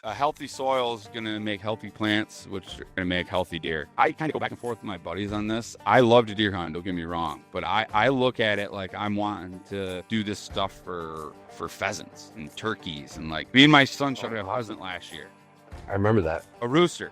A healthy soil is going to make healthy plants, which are going to make healthy deer. I kind of go back and forth with my buddies on this. I love to deer hunt, don't get me wrong, but I look at it like I'm wanting to do this stuff for pheasants and turkeys. And like me and my son shot a pheasant last year. I remember that. A rooster.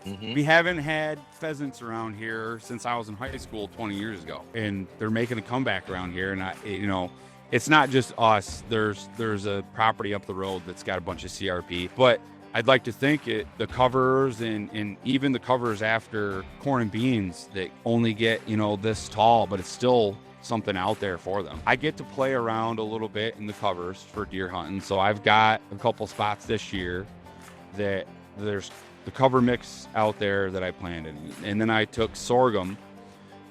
Mm-hmm. We haven't had pheasants around here since I was in high school 20 years ago, and they're making a comeback around here. And it's not just us. There's a property up the road that's got a bunch of CRP, but I'd like to think the covers and even the covers after corn and beans that only get this tall, but it's still something out there for them. I get to play around a little bit in the covers for deer hunting, so I've got a couple spots this year that there's the cover mix out there that I planted. And then I took sorghum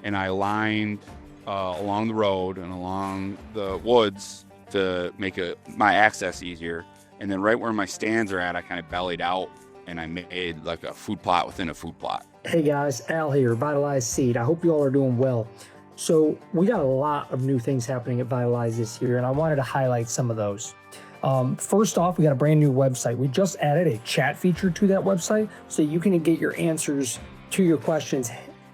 and I lined along the road and along the woods to make my access easier. And then right where my stands are at, I kind of bellied out and I made like a food plot within a food plot. Hey guys, Al here, Vitalize Seed. I hope you all are doing well. So we got a lot of new things happening at Vitalize this year, and I wanted to highlight some of those. First off, we got a brand new website. We just added a chat feature to that website so you can get your answers to your questions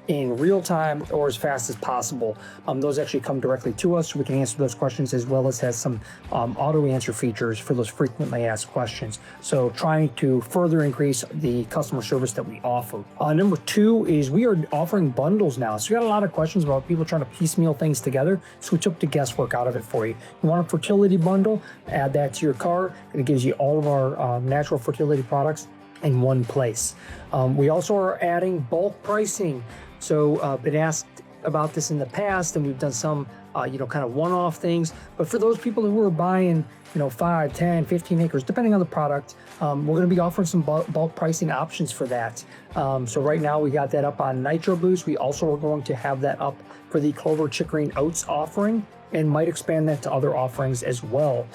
in real time or as fast as possible. Those actually come directly to us so we can answer those questions, as well as has some auto answer features for those frequently asked questions. So trying to further increase the customer service that we offer. Number two is we are offering bundles now. So we got a lot of questions about people trying to piecemeal things together. So we took the guesswork out of it for you. You want a fertility bundle? Add that to your cart, and it gives you all of our natural fertility products in one place. We also are adding bulk pricing. So been asked about this in the past, and we've done some, kind of one-off things. But for those people who are buying, 5, 10, 15 acres, depending on the product, we're going to be offering some bulk pricing options for that. So right now we got that up on Nitro Boost. We also are going to have that up for the Clover, Chicory, and Oats offering, and might expand that to other offerings as well.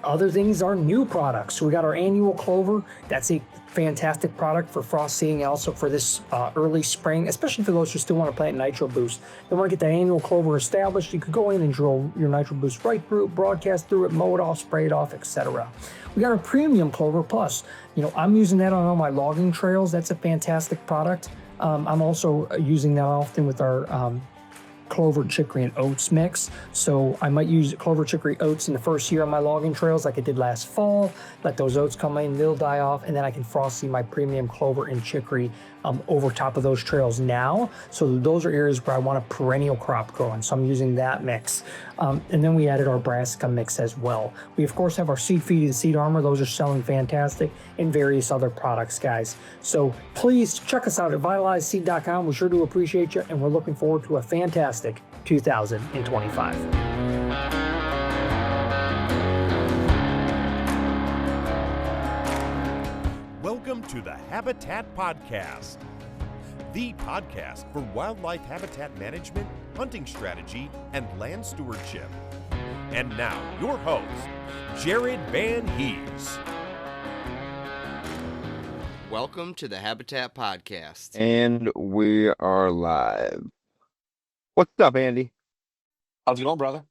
Other things are new products. So we got our annual clover. That's a fantastic product for frost seeding, and also for this early spring, especially for those who still want to plant Nitro Boost. They want to get that annual clover established. You could go in and drill your Nitro Boost right through it, broadcast through it, mow it off, spray it off, etc. We got our premium clover plus. I'm using that on all my logging trails. That's a fantastic product. I'm also using that often with our Clover, Chicory, and Oats mix. So I might use Clover, Chicory, Oats in the first year on my logging trails like I did last fall. Let those oats come in, they'll die off, and then I can frost seed my premium Clover and Chicory over top of those trails now. So those are areas where I want a perennial crop growing. So I'm using that mix. And then we added our brassica mix as well. We of course have our seed feed and seed armor. Those are selling fantastic, and various other products, guys. So please check us out at vitalizeseed.com. We sure do appreciate you, and we're looking forward to a fantastic 2025. Welcome to the Habitat Podcast, the podcast for wildlife habitat management, hunting strategy, and land stewardship. And now, your host, Jared Van Hees. Welcome to the Habitat Podcast. And we are live. What's up, Andy? How's it going, brother?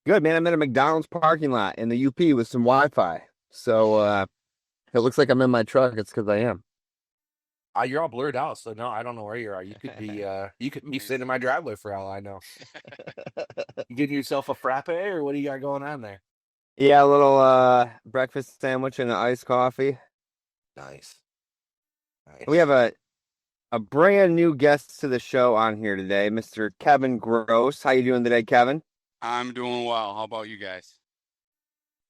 Good, man. I'm at a McDonald's parking lot in the UP with some Wi-Fi. So it looks like I'm in my truck. It's because I am. You're all blurred out, so no, I don't know where you are. You could be sitting in my driveway for all I know. You getting yourself a frappe, or what do you got going on there? Yeah, a little breakfast sandwich and an iced coffee. Nice. We have a brand new guest to the show on here today, Mr. Kevin Gross. How you doing today, Kevin? I'm doing well. How about you guys?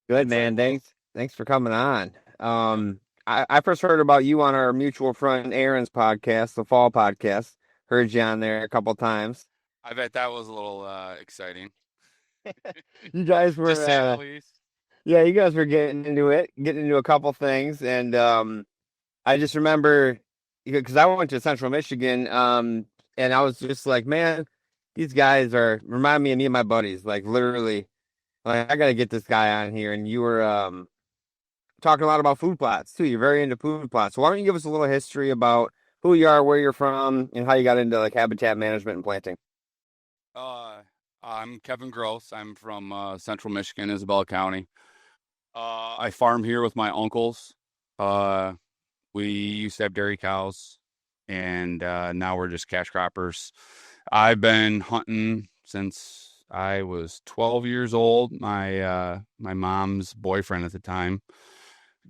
Good, man. Thanks for coming on. I first heard about you on our mutual friend Aaron's podcast, the Fall Podcast. Heard you on there a couple times. I bet that was a little exciting. You guys were, Just say it, please. Yeah, you guys were getting into a couple things, and I just remember because I went to Central Michigan, and I was just like, man, these guys remind me of me and my buddies, like literally, like I got to get this guy on here, and you were talking a lot about food plots too. You're very into food plots. So why don't you give us a little history about who you are, where you're from, and how you got into like habitat management and planting? I'm Kevin Gross. I'm from Central Michigan, Isabella County. I farm here with my uncles. Uh, we used to have dairy cows, and now we're just cash croppers. I've been hunting since I was 12 years old. My mom's boyfriend at the time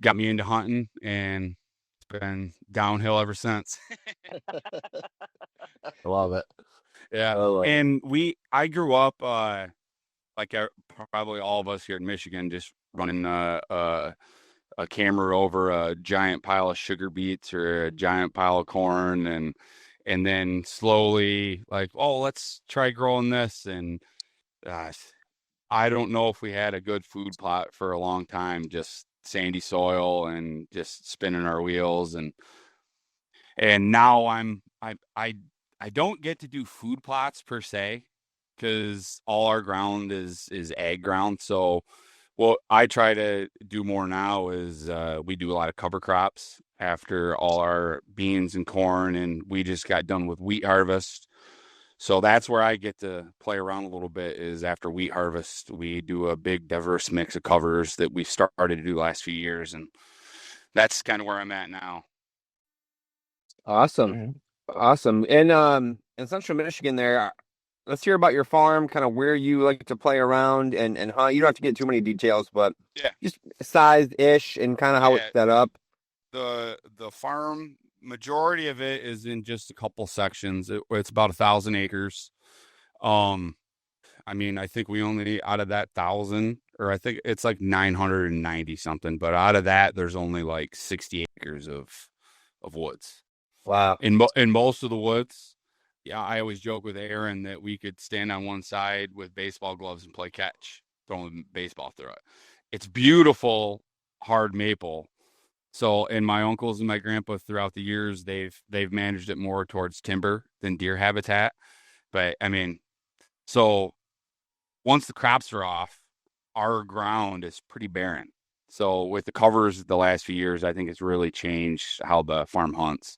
got me into hunting, and it's been downhill ever since. I love it. Yeah, Oh, like, and I grew up like probably all of us here in Michigan, just running a camera over a giant pile of sugar beets or a giant pile of corn, and then slowly like, oh, let's try growing this. And uh, I don't know if we had a good food plot for a long time, just sandy soil and just spinning our wheels. And now I don't get to do food plots per se because all our ground is ag ground. So what I try to do more now is we do a lot of cover crops after all our beans and corn, and we just got done with wheat harvest. So that's where I get to play around a little bit is after wheat harvest, we do a big diverse mix of covers that we started to do the last few years, and that's kind of where I'm at now. awesome. Mhm. Awesome. And in Central Michigan there, let's hear about your farm, kind of where you like to play around and hunt. You don't have to get too many details, but Yeah. just size-ish and kind of how it's Yeah. set up. The farm majority of it is in just a couple sections. It's about 1,000 acres. Um, I mean, I think we only out of that 1,000, or I think it's like 990 something, but out of that, there's only like 60 acres of woods. Wow. In most of the woods, yeah, I always joke with Aaron that we could stand on one side with baseball gloves and play catch, throwing baseball through it. It's beautiful, hard maple. So, and my uncles and my grandpa throughout the years, they've managed it more towards timber than deer habitat. But I mean, so once the crops are off, our ground is pretty barren. So with the covers the last few years, I think it's really changed how the farm hunts.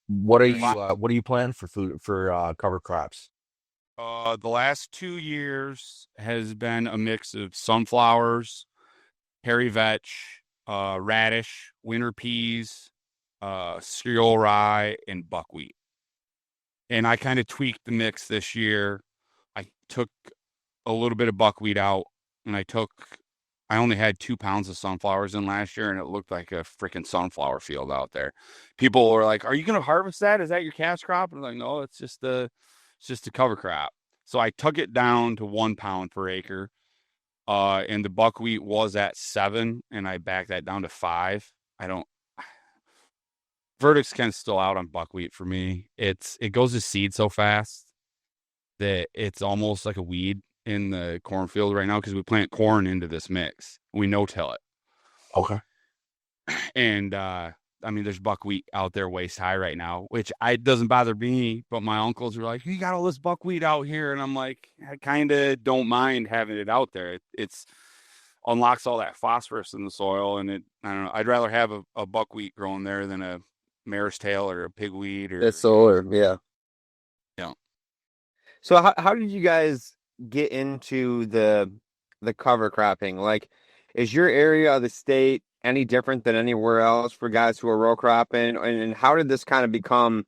What are you planning for food for cover crops? The last 2 years has been a mix of sunflowers, hairy vetch, radish, winter peas, cereal rye, and buckwheat. And I kind of tweaked the mix this year. I took a little bit of buckwheat out, and I only had 2 pounds of sunflowers in last year, and it looked like a freaking sunflower field out there. People were like, "Are you going to harvest that? Is that your cash crop?" And I'm like, "No, it's just a cover crop." So I took it down to 1 pound per acre. And the buckwheat was at 7, and I backed that down to 5. I don't verdict's kind of still out on buckwheat for me. It goes to seed so fast that it's almost like a weed in the cornfield right now because we plant corn into this mix. We no-till it. Okay. And I mean, there's buckwheat out there waist high right now, which doesn't bother me. But my uncles were like, "You got all this buckwheat out here," and I'm like, I kind of don't mind having it out there. It's unlocks all that phosphorus in the soil, and I don't know. I'd rather have a buckwheat growing there than a mare's tail or a pigweed or That's solar, yeah. Yeah. So how did you guys get into the cover cropping? Like, is your area of the state any different than anywhere else for guys who are row cropping? And how did this kind of become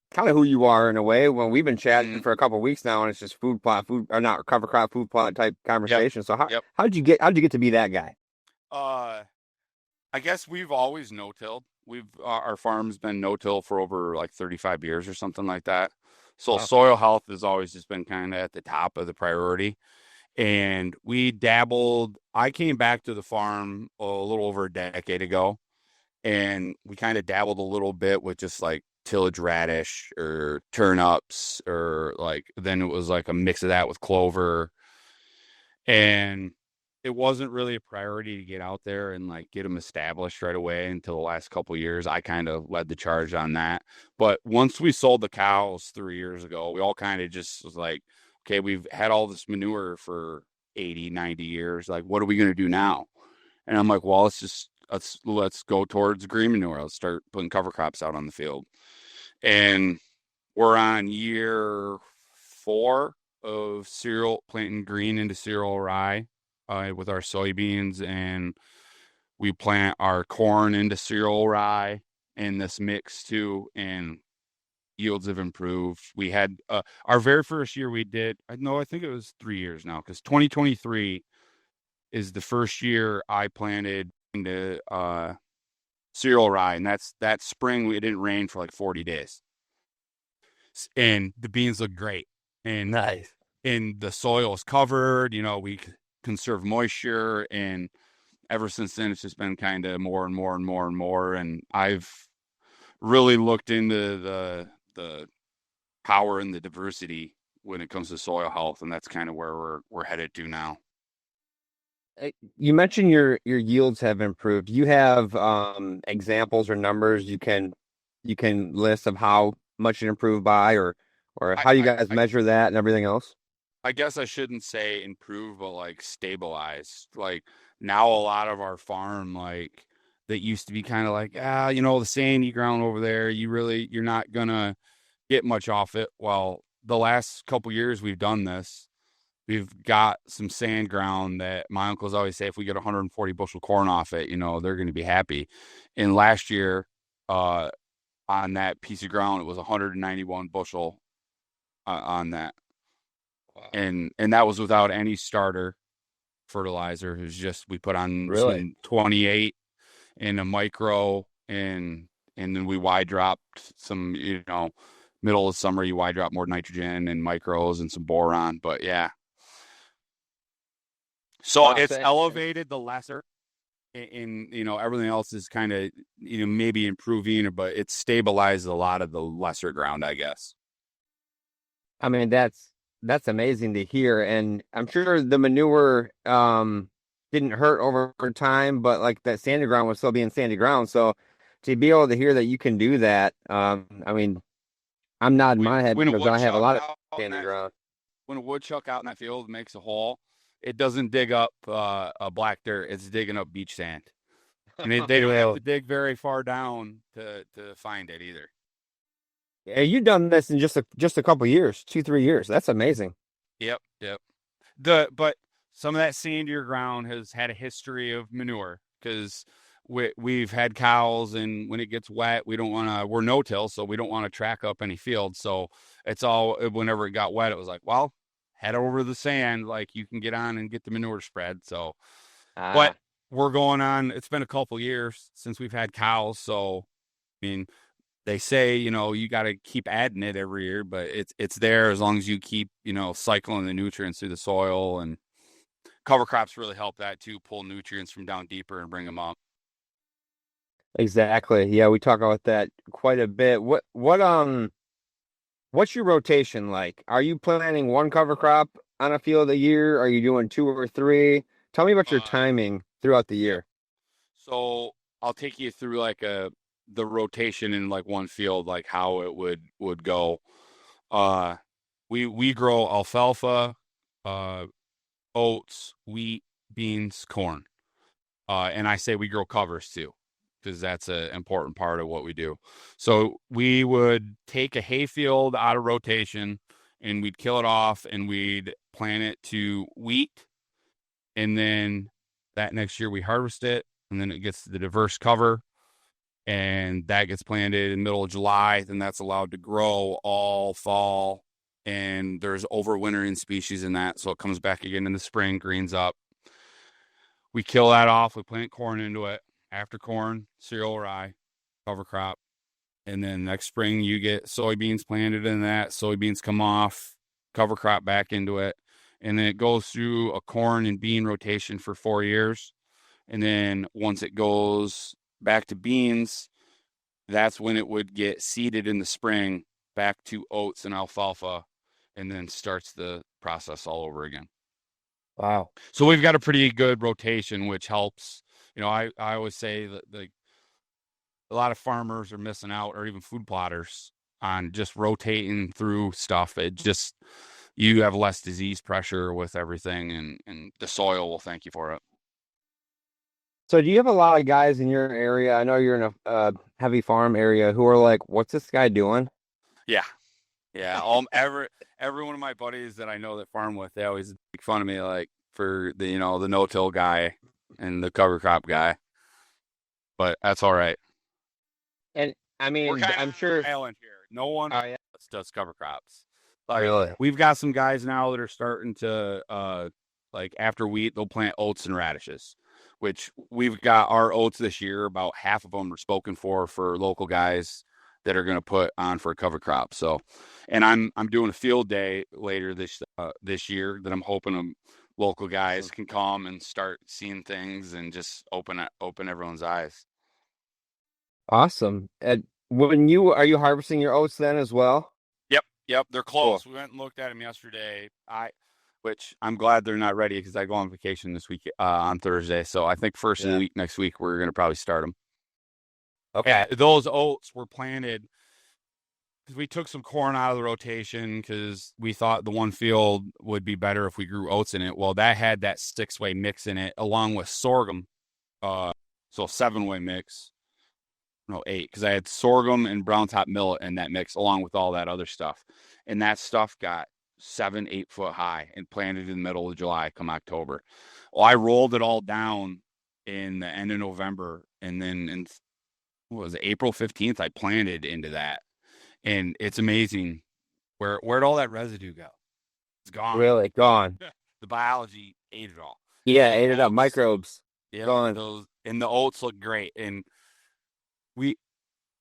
kind of who you are in a way? When we've been chatting for a couple of weeks now, and it's just food or not cover crop, food plot type conversation. So Yep. how'd you get to be that guy? I guess we've always no-tilled. Our farm's been no-till for over like 35 years or something like that. So Wow. soil health has always just been kind of at the top of the priority. And we dabbled. I came back to the farm a little over a decade ago, and we kind of dabbled a little bit with just like tillage radish or turnips, or like then it was like a mix of that with clover. And it wasn't really a priority to get out there and like get them established right away until the last couple of years. I kind of led the charge on that. But once we sold the cows 3 years ago, we all kind of just was like, okay, we've had all this manure for 80, 90 years. Like, what are we going to do now? And I'm like, well, let's go towards green manure. Let's start putting cover crops out on the field. And we're on year 4 of cereal, planting green into cereal rye. with our soybeans, and we plant our corn into cereal rye in this mix too, and yields have improved. We had our very first year we did, no, I think it was 3 years now, because 2023 is the first year I planted into cereal rye, and that spring it didn't rain for like 40 days, and the beans look great, and Nice. and the soil is covered. We conserve moisture, and ever since then it's just been kind of more and more and more and more. And I've really looked into the power and the diversity when it comes to soil health, and that's kind of where we're headed to now. You mentioned your yields have improved. Do you have examples or numbers you can list of how much it improved by, or how you guys measure that and everything else? I guess I shouldn't say improve, but like stabilize. Like now a lot of our farm, like that used to be kind of like, the sandy ground over there, you're not gonna get much off it. Well, the last couple years we've done this. We've got some sand ground that my uncles always say if we get 140 bushel corn off it, they're going to be happy. And last year, on that piece of ground, it was 191 bushel on that. Wow. And that was without any starter fertilizer. It was just, we put on some 28 in a micro, and then we wide dropped some, middle of summer, you wide drop more nitrogen and micros and some boron. But yeah. So it's elevated the lesser, and everything else is kind of maybe improving, but it's stabilized a lot of the lesser ground, I guess. I mean, that's amazing to hear, and I'm sure the manure didn't hurt over time, but like that sandy ground was still being sandy ground. So to be able to hear that you can do that, I mean, I'm nodding my head because I have a lot of sandy ground. When a woodchuck out in that field makes a hole, it doesn't dig up a black dirt. It's digging up beach sand. And they don't have to dig very far down to find it either. Yeah, you've done this in just a couple years, 2-3 years. That's amazing. Yep. But some of that sandier ground has had a history of manure, because we've had cows, and when it gets wet, we're no-till, so we don't want to track up any fields. So it's all, whenever it got wet, it was like, well, head over the sand, like you can get on and get the manure spread. So, but we're going on, it's been a couple years since we've had cows. So, I mean, they say, you got to keep adding it every year, but it's there as long as you keep, cycling the nutrients through the soil. And cover crops really help that too, pull nutrients from down deeper and bring them up. Exactly. Yeah, we talk about that quite a bit. What's your rotation like? Are you planting one cover crop on a field a year? Are you doing 2 or 3? Tell me about your timing throughout the year. So I'll take you through like the rotation in like one field, like how it would go. We grow alfalfa, oats, wheat, beans, corn. And I say we grow covers too, because that's an important part of what we do. So we would take a hayfield out of rotation, and we'd kill it off, and we'd plant it to wheat. And then that next year we harvest it, and then it gets the diverse cover, and that gets planted in the middle of July. Then that's allowed to grow all fall, and there's overwintering species in that. So it comes back again in the spring, greens up. We kill that off. We plant corn into it. After corn, cereal rye, cover crop. And then next spring, you get soybeans planted in that. Soybeans come off, cover crop back into it. And then it goes through a corn and bean rotation for 4 years. And then once it goes back to beans, that's when it would get seeded in the spring back to oats and alfalfa, and then starts the process all over again. Wow. So we've got a pretty good rotation, which helps. I always say that a lot of farmers are missing out, or even food plotters, on just rotating through stuff. It just, you have less disease pressure with everything, and the soil will thank you for it. So do you have a lot of guys in your area? I know you're in a heavy farm area who are like, what's this guy doing? Yeah. Every one of my buddies that I know that farm with, they always make fun of me, like, for the the no-till guy and the cover crop guy, but that's all right. And I We're mean, kind of I'm sure. island here. No one Oh yeah, else does cover crops. Like Really? we've got some guys now that are starting to like after wheat they'll plant oats and radishes, which we've got our oats this year. About half of them are spoken for local guys that are going to put on for a cover crop. So, and I'm doing a field day later this year that I'm hoping local guys can come and start seeing things and just open everyone's eyes. awesome. And are you harvesting your oats then as well? Yep, they're Cool. close. We went and looked at them yesterday. Which I'm glad they're not ready because I go on vacation this week on Thursday. So I think first of the week next week we're gonna probably start them. Okay. And those oats were planted because we took some corn out of the rotation because we thought the one field would be better if we grew oats in it. Well, that had that 6-way mix in it along with sorghum, so 7-way mix. No, 8, because I had sorghum and brown top millet in that mix along with all that other stuff, and that stuff got 7-8 foot high and planted in the middle of July come October. Well, I rolled it all down in the end of November, and then what was it, April 15th I planted into that, and it's amazing where'd all that residue go? It's gone. Really gone. The biology ate it all. Yeah, The ate it up. oats, Microbes yeah, gone. and the oats look great, and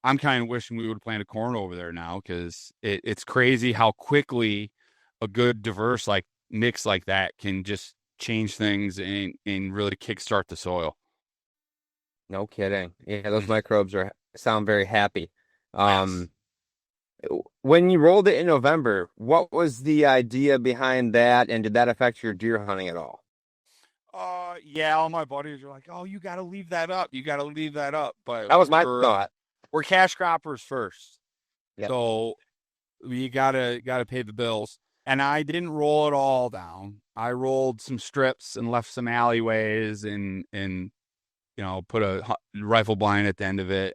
I'm kind of wishing we would have planted corn over there now because it's crazy how quickly a good diverse like mix like that can just change things and really kickstart the soil. No kidding. Yeah, those microbes sound very happy. Yes. When you rolled it in November, what was the idea behind that, and did that affect your deer hunting at all? Yeah, all my buddies are like, "Oh, you got to leave that up. You got to leave that up." But That was my thought. we're cash croppers first, Yep. so we gotta pay the bills. And I didn't roll it all down. I rolled some strips and left some alleyways and put a rifle blind at the end of it.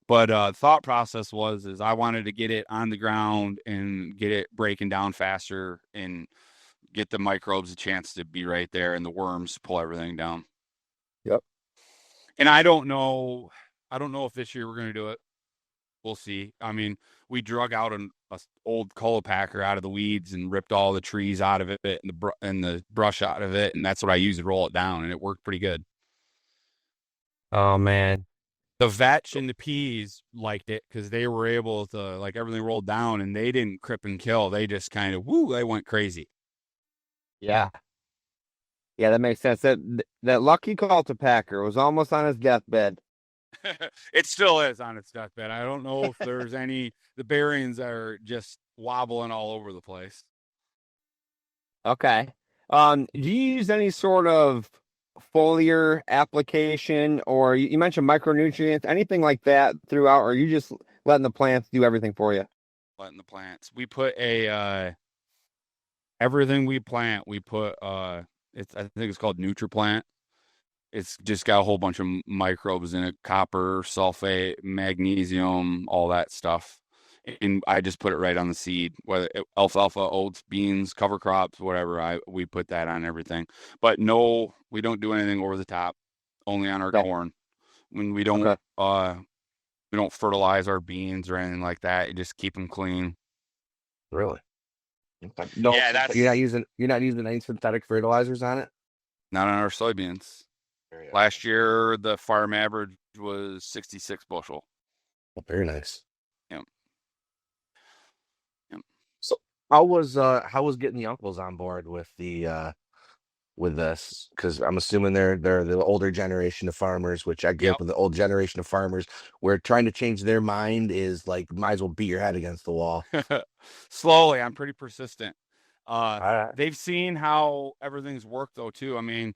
But thought process is I wanted to get it on the ground and get it breaking down faster and get the microbes a chance to be right there and the worms pull everything down. Yep. And I don't know if this year we're going to do it. We'll see. I mean, we drug out an old Colopacker out of the weeds and ripped all the trees out of it and the brush out of it, and that's what I used to roll it down, and it worked pretty good. Oh man. The vetch and the peas liked it because they were able to like everything rolled down, and they didn't crip and kill. They just kind of they went crazy. Yeah. Yeah, that makes sense. That lucky Cultipacker was almost on his deathbed. It still is on its deathbed. I don't know if there's the bearings are just wobbling all over the place. Okay. Do you use any sort of foliar application, or you mentioned micronutrients, anything like that throughout, or are you just letting the plants do everything for you? Letting the plants. We put everything we plant, we put I think it's called NutriPlant. It's just got a whole bunch of microbes in it, copper, sulfate, magnesium, all that stuff. And I just put it right on the seed, whether alfalfa, oats, beans, cover crops, whatever. We put that on everything. But no, we don't do anything over the top. Only on our corn. When we don't fertilize our beans or anything like that. You just keep them clean. Really? No, Yeah, you're not using any synthetic fertilizers on it? Not on our soybeans. Last year, the farm average was 66 bushel. Oh, very nice. Yep. So how was getting the uncles on board with with this? Because I'm assuming they're the older generation of farmers, which I grew up with the old generation of farmers, where trying to change their mind is like might as well beat your head against the wall. Slowly, I'm pretty persistent. Right. They've seen how everything's worked though too. I mean,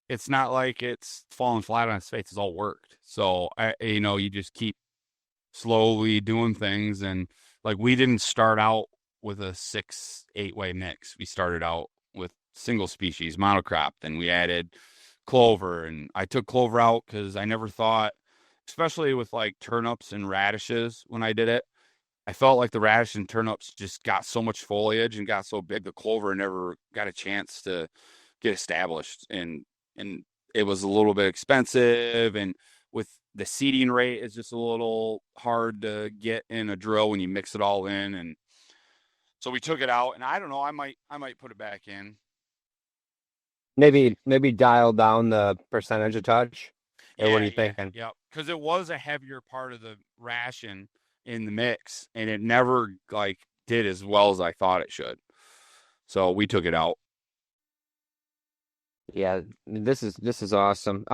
it's not like it's falling flat on its face. It's all worked. So you just keep slowly doing things. And like, we didn't start out with a 6-8-way mix. We started out with single species monocrop. Then we added clover, and I took clover out because I never thought, especially with like turnips and radishes, when I did it, I felt like the radish and turnips just got so much foliage and got so big, the clover never got a chance to get established. And it was a little bit expensive, and with the seeding rate, it's just a little hard to get in a drill when you mix it all in. And so we took it out, and I don't know, I might put it back in. Maybe dial down the percentage a touch. Or what are you Yeah, thinking? yeah. Because it was a heavier part of the ration in the mix, and it never like did as well as I thought it should. So we took it out. Yeah, this is awesome.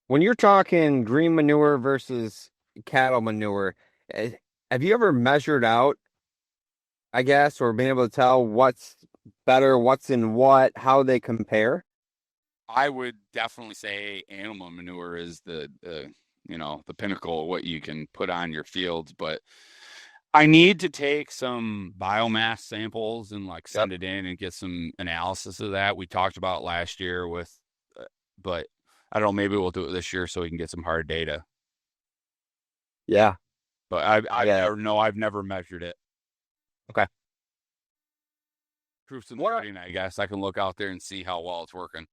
When you're talking green manure versus cattle manure, eh, have you ever measured out, I guess, or been able to tell what's better, what's in what, how they compare? I would definitely say animal manure is the pinnacle of what you can put on your fields, but I need to take some biomass samples and like Yep. send it in and get some analysis of that. We talked about last year but I don't know, maybe we'll do it this year so we can get some hard data. Yeah. But Yeah. I've never measured it. Okay. Proofs in the pudding, I guess. I can look out there and see how well it's working.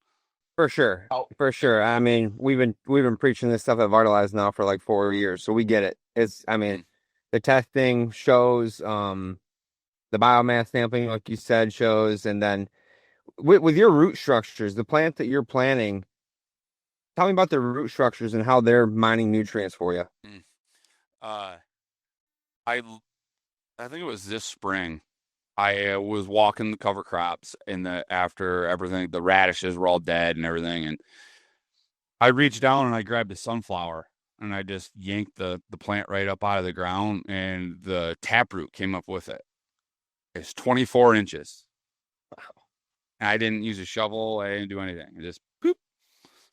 For sure. Oh. For sure. I mean, we've been preaching this stuff at Vitalize now for like 4 years, so we get it. The testing shows, the biomass sampling, like you said, shows, and then with your root structures, the plant that you're planting, tell me about the root structures and how they're mining nutrients for you. I I think it was this spring. I was walking the cover crops after everything, the radishes were all dead and everything, and I reached down and I grabbed a sunflower and I just yanked the plant right up out of the ground, and the taproot came up with it. It's 24 inches. And I didn't use a shovel. I didn't do anything. I just poop.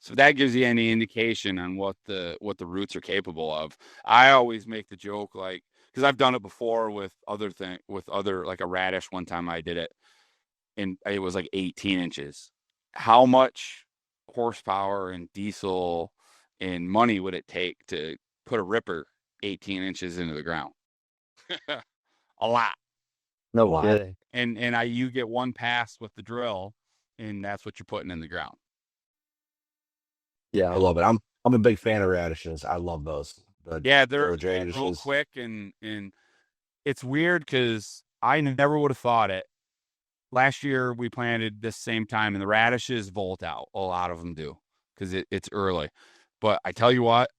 So that gives you any indication on what the roots are capable of. I always make the joke, like, because I've done it before with other like a radish. One time I did it, and it was like 18 inches. How much horsepower and diesel and money would it take to put a ripper 18 inches into the ground? A lot. No kidding. And you get one pass with the drill, and that's what you're putting in the ground. Yeah. I love it. I'm a big fan of radishes. I love those. They're radishes. real quick, and it's weird because I never would have thought it. Last year we planted this same time, and the radishes volt out. A lot of them do because it's early. But I tell you what,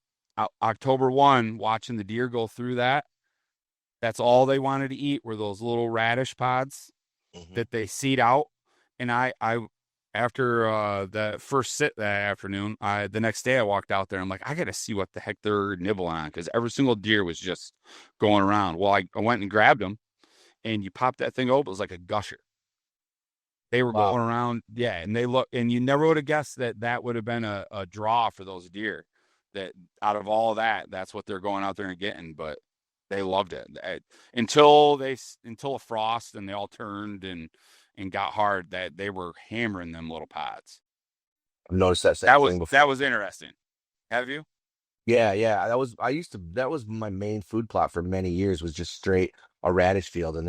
October 1, watching the deer go through that's all they wanted to eat were those little radish pods that they seed out. And I after the first sit that afternoon, the next day I walked out there. I'm like, I got to see what the heck they're nibbling on, because every single deer was just going around. Well, I went and grabbed them, and you pop that thing open, it was like a gusher. They were going around, yeah, and and you never would have guessed that would have been a draw for those deer. That out of all that, that's what they're going out there and getting. But they loved it until a frost, and they all turned and got hard. That they were hammering them little pods. I've noticed that same thing before. That was interesting. Have you? Yeah. That was my main food plot for many years, was just straight a radish field. And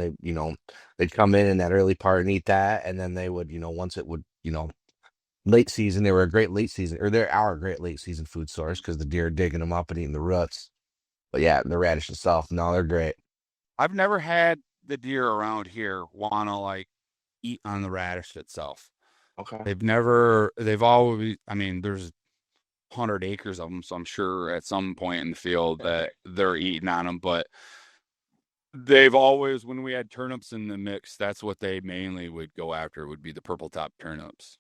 they'd come in that early part and eat that. And then they would, once it would, late season, they are a great late season food source, because the deer are digging them up and eating the roots. But yeah, the radish itself, no, they're great. I've never had the deer around here want to like eat on the radish itself. Okay. They've always, I mean, there's 100 acres of them, so I'm sure at some point in the field that they're eating on them. But they've always, when we had turnips in the mix, that's what they mainly would go after, would be the purple top turnips.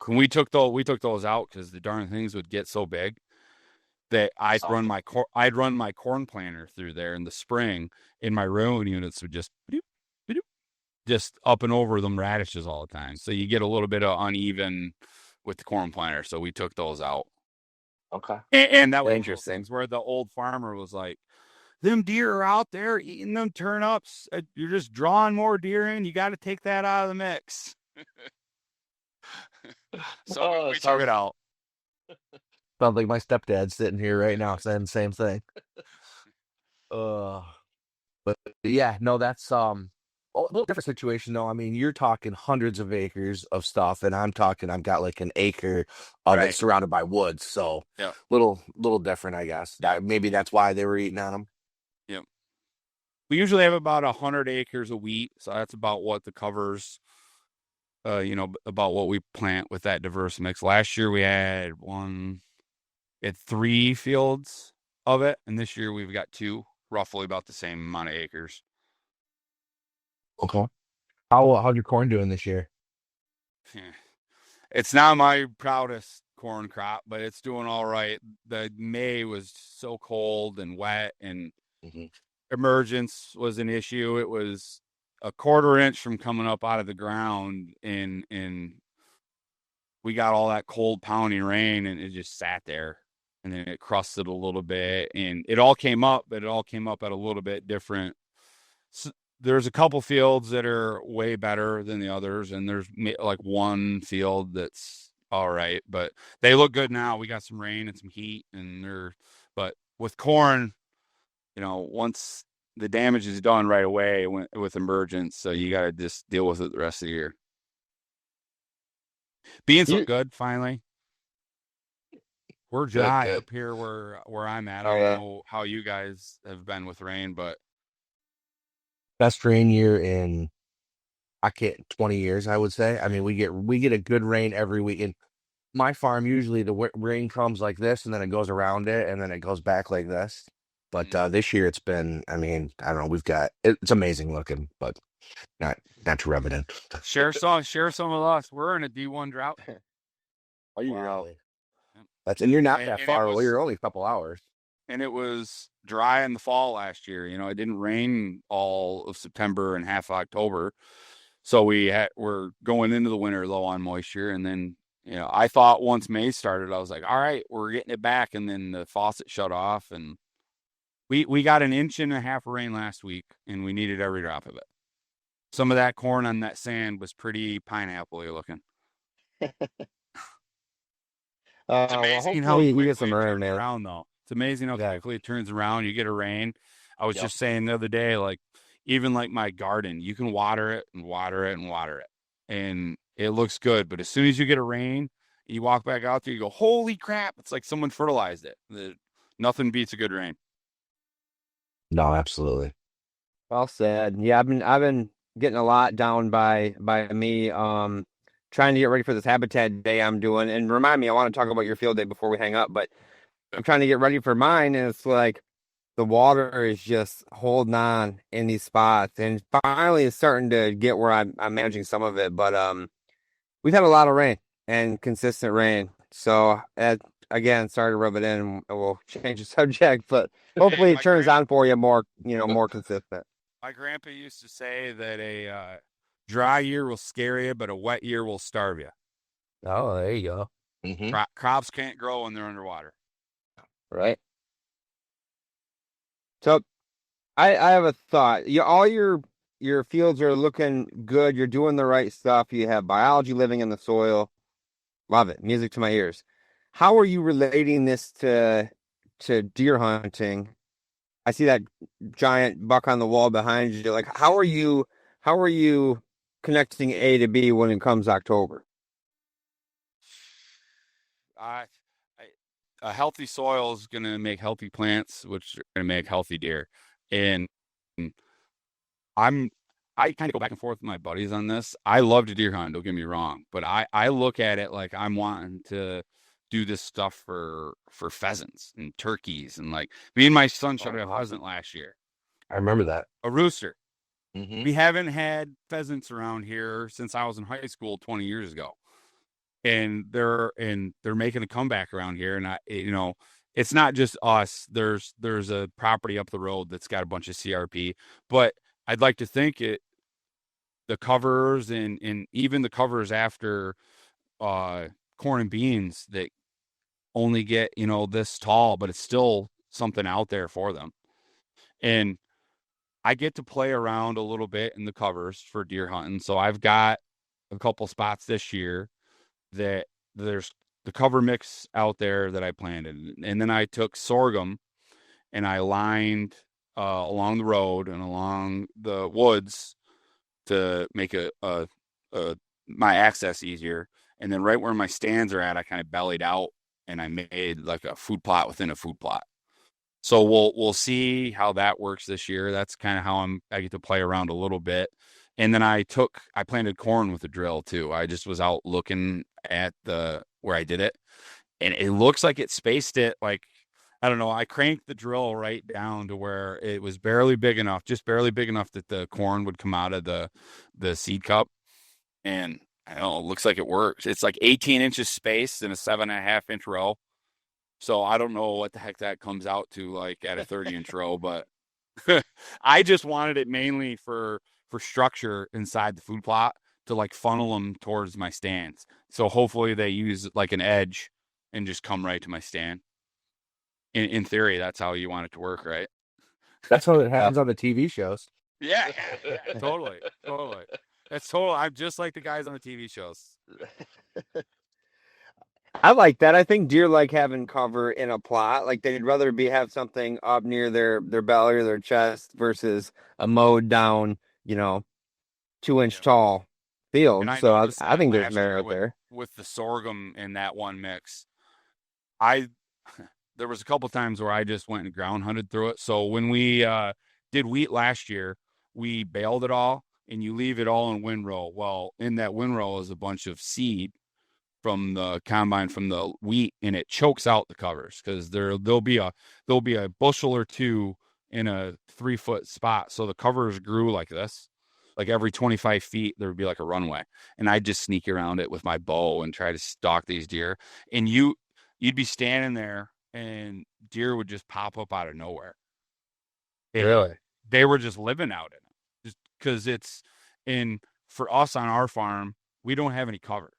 When we took those out, because the darn things would get so big that I'd run my corn planter through there in the spring, and my rowan units would just up and over them radishes all the time. So you get a little bit of uneven with the corn planter. So we took those out. Okay. And that was interesting. Things where the old farmer was like, them deer are out there eating them turnips. You're just drawing more deer in. You got to take that out of the mix. So we took it out. Sounds like my stepdad's sitting here right now saying the same thing. But yeah, no, that's a little different situation though. I mean, you're talking hundreds of acres of stuff, and I'm talking I've got like an acre of it Right. surrounded by woods. So Yeah. little different, I guess. Maybe that's why they were eating on them. Yep. We usually have about 100 acres of wheat, so that's about what the covers, about what we plant with that diverse mix. Last year we had 3 fields of it, and this year we've got 2, roughly about the same amount of acres. Okay. How's your corn doing this year? It's not my proudest corn crop, but it's doing all right. The May was so cold and wet, and Mm-hmm. emergence was an issue. It was a quarter inch from coming up out of the ground, and we got all that cold pounding rain, and it just sat there, and then it crusted a little bit, and it all came up, but it all came up at a little bit different. There's a couple fields that are way better than the others, and there's like one field that's all right, but they look good now. We got some rain and some heat, but with corn, once the damage is done right away with emergence, so you got to just deal with it the rest of the year. Beans look good finally. We're dry up here where I'm at. I don't know how you guys have been with rain, but Best rain year in 20 years, I would say. I mean, we get a good rain every week. And my farm, usually the rain comes like this, and then it goes around it, and then it goes back like this. But this year it's been, I mean, I don't know. It's amazing looking, but not to rub it in. share some with us. We're in a D1 drought. Oh, you're Wow. really? And you're not that And far away. You're only a couple hours. And it was dry in the fall last year. It didn't rain all of September and half of October. So we're going into the winter low on moisture. And then, I thought once May started, I was like, all right, we're getting it back. And then the faucet shut off, and we got 1.5 inches of rain last week, and we needed every drop of it. Some of that corn on that sand was pretty pineapple-y looking. It's amazing how hopefully you quickly get some it rain, turns man. around, though. It's amazing how quickly it turns around. You get a rain. I was just saying the other day, like, even like my garden, you can water it and water it and water it, and it looks good. But as soon as you get a rain, you walk back out there, you go, holy crap, it's like someone fertilized it. Nothing beats a good rain. No, absolutely. Well said. Yeah, I've been getting a lot down by me, trying to get ready for this habitat day I'm doing. And remind me, I want to talk about your field day before we hang up, but I'm trying to get ready for mine, and it's like the water is just holding on in these spots, and finally it's starting to get where I'm managing some of it. But we've had a lot of rain and consistent rain, so again, sorry to rub it in, and we'll change the subject, but hopefully it turns on for you more, more consistent. My grandpa used to say that a dry year will scare you, but a wet year will starve you. Oh, there you go. Mm-hmm. Crops can't grow when they're underwater. Right. So I have a thought. All your fields are looking good. You're doing the right stuff. You have biology living in the soil. Love it. Music to my ears. How are you relating this to deer hunting? I see that giant buck on the wall behind you. Like, how are you connecting A to B when it comes October? A healthy soil is going to make healthy plants, which are going to make healthy deer. And I kind of go back and forth with my buddies on this. I love to deer hunt, don't get me wrong, but I look at it like I'm wanting to do this stuff for pheasants and turkeys, and like me and my son shot a pheasant last year. I remember that. A rooster. Mm-hmm. We haven't had pheasants around here since I was in high school 20 years ago. And they're making a comeback around here, and it's not just us. There's a property up the road that's got a bunch of CRP, but I'd like to think the covers and even the covers after corn and beans that only get this tall, but it's still something out there for them. And I get to play around a little bit in the covers for deer hunting, so I've got a couple spots this year that there's the cover mix out there that I planted. And then I took sorghum and I lined along the road and along the woods to make my access easier. And then right where my stands are at, I kind of bellied out and I made like a food plot within a food plot. So we'll see how that works this year. That's kind of how I get to play around a little bit. And then I planted corn with a drill too. I just was out looking at where I did it, and it looks like it spaced it like, I don't know. I cranked the drill right down to where it was barely big enough, just barely big enough that the corn would come out of the seed cup. And I don't know, it looks like it works. It's like 18 inches spaced in a 7.5-inch row. So I don't know what the heck that comes out to like at a 30-inch row, but I just wanted it mainly for structure inside the food plot to like funnel them towards my stands. So hopefully they use like an edge and just come right to my stand. In theory, that's how you want it to work, right? That's how it happens on the TV shows. Yeah, totally. That's total. I'm just like the guys on the TV shows. I like that. I think deer like having cover in a plot. Like they'd rather have something up near their belly or their chest versus a mowed down, 2-inch tall field. And I So noticed I think that there's last year merit there. with the sorghum in that one mix. There was a couple times where I just went and ground hunted through it. So when we did wheat last year, we baled it all and you leave it all in windrow. Well, in that windrow is a bunch of seed from the combine from the wheat, and it chokes out the covers because there'll be a bushel or two in a 3-foot spot. So the covers grew like this. Like every 25 feet, there would be like a runway. And I'd just sneak around it with my bow and try to stalk these deer. And you'd be standing there and deer would just pop up out of nowhere. Really? They were just living out in it. Just because for us on our farm, we don't have any cover.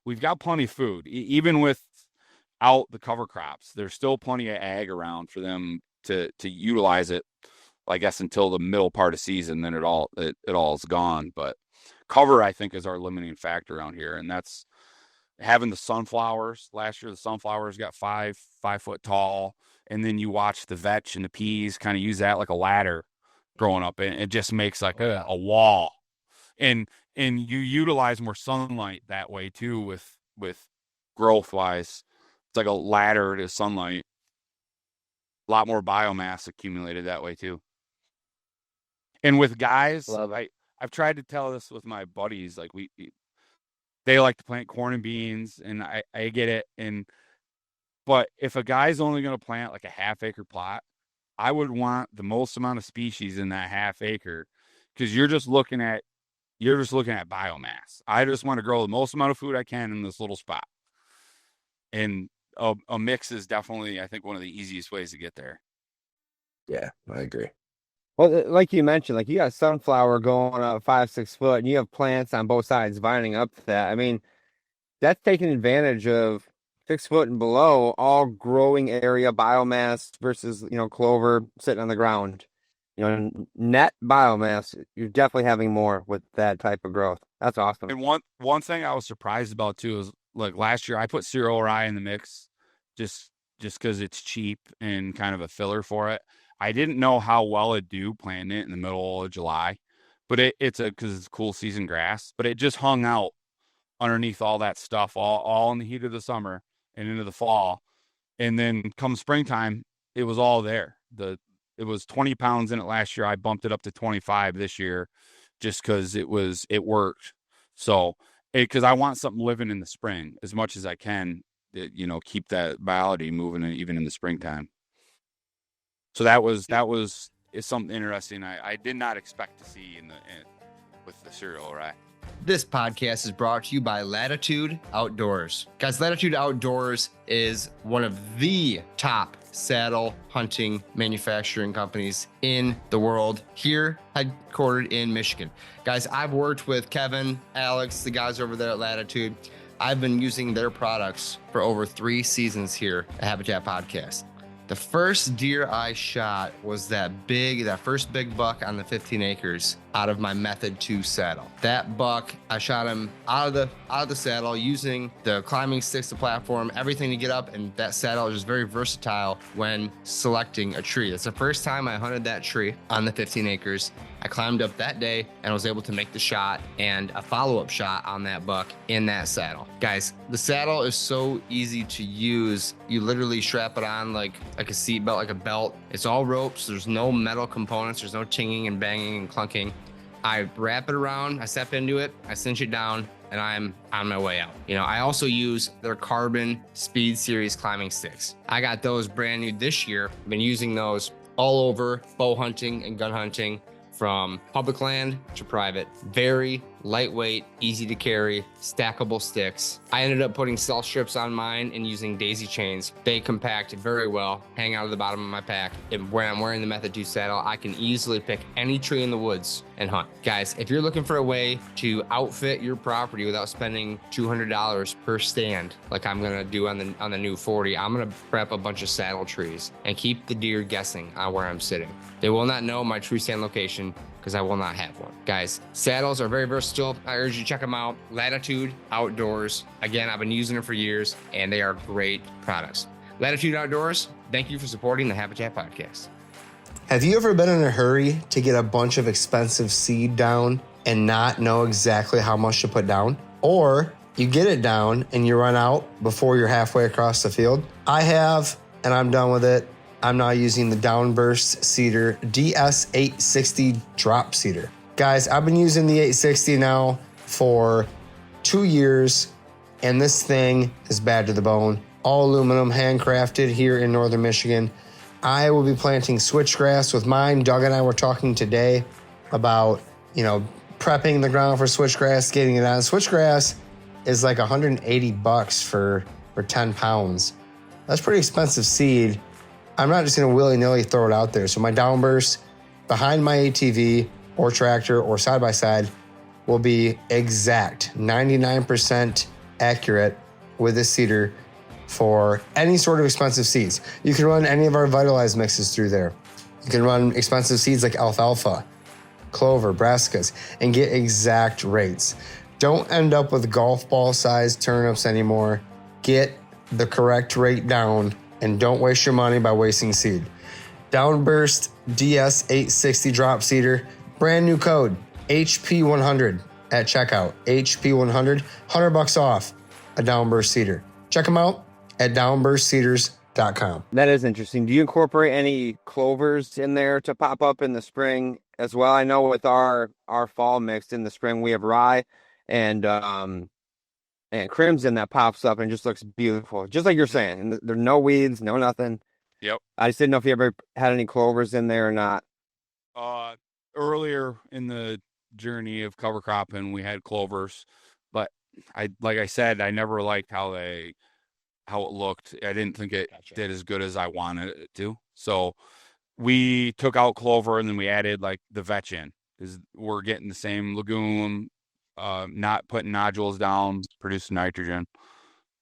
We've got plenty of food. Even without the cover crops, there's still plenty of ag around for them to utilize it, I guess, until the middle part of season. Then it all is gone. But cover, I think, is our limiting factor around here, and that's having the sunflowers. Last year, the sunflowers got 5 foot tall, and then you watch the vetch and the peas kind of use that like a ladder growing up, and it just makes like a wall. And you utilize more sunlight that way too with growth wise. It's like a ladder to sunlight. A lot more biomass accumulated that way too. And with guys, I've tried to tell this with my buddies, like they like to plant corn and beans, and I get it. But if a guy's only going to plant like a 1/2-acre plot, I would want the most amount of species in that 1/2 acre, because you're just looking at biomass. I just want to grow the most amount of food I can in this little spot. And a mix is definitely, I think, one of the easiest ways to get there. Yeah, I agree. Well, like you mentioned, like you got sunflower going up 5-6 foot, and you have plants on both sides vining up to that. I mean, that's taking advantage of 6 foot and below, all growing area biomass versus clover sitting on the ground. Net biomass, you're definitely having more with that type of growth. That's awesome. And one thing I was surprised about too is, like, last year I put cereal rye in the mix just because it's cheap and kind of a filler for it. I didn't know how well it'd do planting it in the middle of July, but because it's cool season grass, but it just hung out underneath all that stuff all in the heat of the summer and into the fall. And then come springtime, it was all there. It was 20 pounds in it last year. I bumped it up to 25 this year just because it worked. So, because I want something living in the spring as much as I can, keep that biology moving even in the springtime. So it's something interesting I did not expect to see with the cereal, right? This podcast is brought to you by Latitude Outdoors. Guys, Latitude Outdoors is one of the top saddle hunting manufacturing companies in the world, here headquartered in Michigan. Guys, I've worked with Kevin, Alex, the guys over there at Latitude. I've been using their products for over 3 seasons here at Habitat Podcast. The first deer I shot was that first big buck on the 15 acres out of my Method 2 saddle. That buck, I shot him out of the saddle using the climbing sticks, the platform, everything to get up, and that saddle is just very versatile when selecting a tree. It's the first time I hunted that tree on the 15 acres. I climbed up that day and was able to make the shot and a follow-up shot on that buck in that saddle. Guys, the saddle is so easy to use. You literally strap it on like a seat belt, like a belt. It's all ropes. There's no metal components. There's no tinging and banging and clunking. I wrap it around, I step into it, I cinch it down, and I'm on my way out. I also use their carbon Speed Series climbing sticks. I got those brand new this year. I've been using those all over bow hunting and gun hunting, from public land to private. Very lightweight, easy to carry, stackable sticks. I ended up putting cell strips on mine and using daisy chains. They compact very well, hang out of the bottom of my pack. And when I'm wearing the Method 2 saddle, I can easily pick any tree in the woods and hunt. Guys, if you're looking for a way to outfit your property without spending $200 per stand, like I'm gonna do on the new 40, I'm gonna prep a bunch of saddle trees and keep the deer guessing on where I'm sitting. They will not know my true stand location because I will not have one. Guys, saddles are very versatile. I urge you to check them out. Latitude Outdoors. Again, I've been using them for years and they are great products. Latitude Outdoors, thank you for supporting the Habitat Podcast. Have you ever been in a hurry to get a bunch of expensive seed down and not know exactly how much to put down? Or you get it down and you run out before you're halfway across the field? I have, and I'm done with it. I'm now using the Downburst Cedar DS860 drop cedar. Guys, I've been using the 860 now for 2 years, and this thing is bad to the bone. All aluminum, handcrafted here in northern Michigan. I will be planting switchgrass with mine. Doug and I were talking today about, prepping the ground for switchgrass, getting it on. Switchgrass is like $180 for 10 pounds. That's pretty expensive seed. I'm not just going to willy-nilly throw it out there. So my downburst behind my ATV or tractor or side-by-side will be exact 99% accurate with this cedar for any sort of expensive seeds. You can run any of our Vitalized mixes through there. You can run expensive seeds like alfalfa, clover, brassicas, and get exact rates. Don't end up with golf ball sized turnips anymore. Get the correct rate down and don't waste your money by wasting seed. Downburst DS860 drop cedar, brand new code HP100 at checkout. HP100, $100 off a Downburst cedar. Check them out at downburstcedars.com. That is interesting. Do you incorporate any clovers in there to pop up in the spring as well? I know with our fall mix in the spring, we have rye and crimson that pops up and just looks beautiful. Just like you're saying. And there's no weeds, no nothing. Yep. I just didn't know if you ever had any clovers in there or not. Earlier in the journey of cover cropping, we had clovers, but like I said, I never liked how it looked. I didn't think it did as good as I wanted it to. So we took out clover and then we added like the vetch in, because we're getting the same legume, not putting nodules down, producing nitrogen,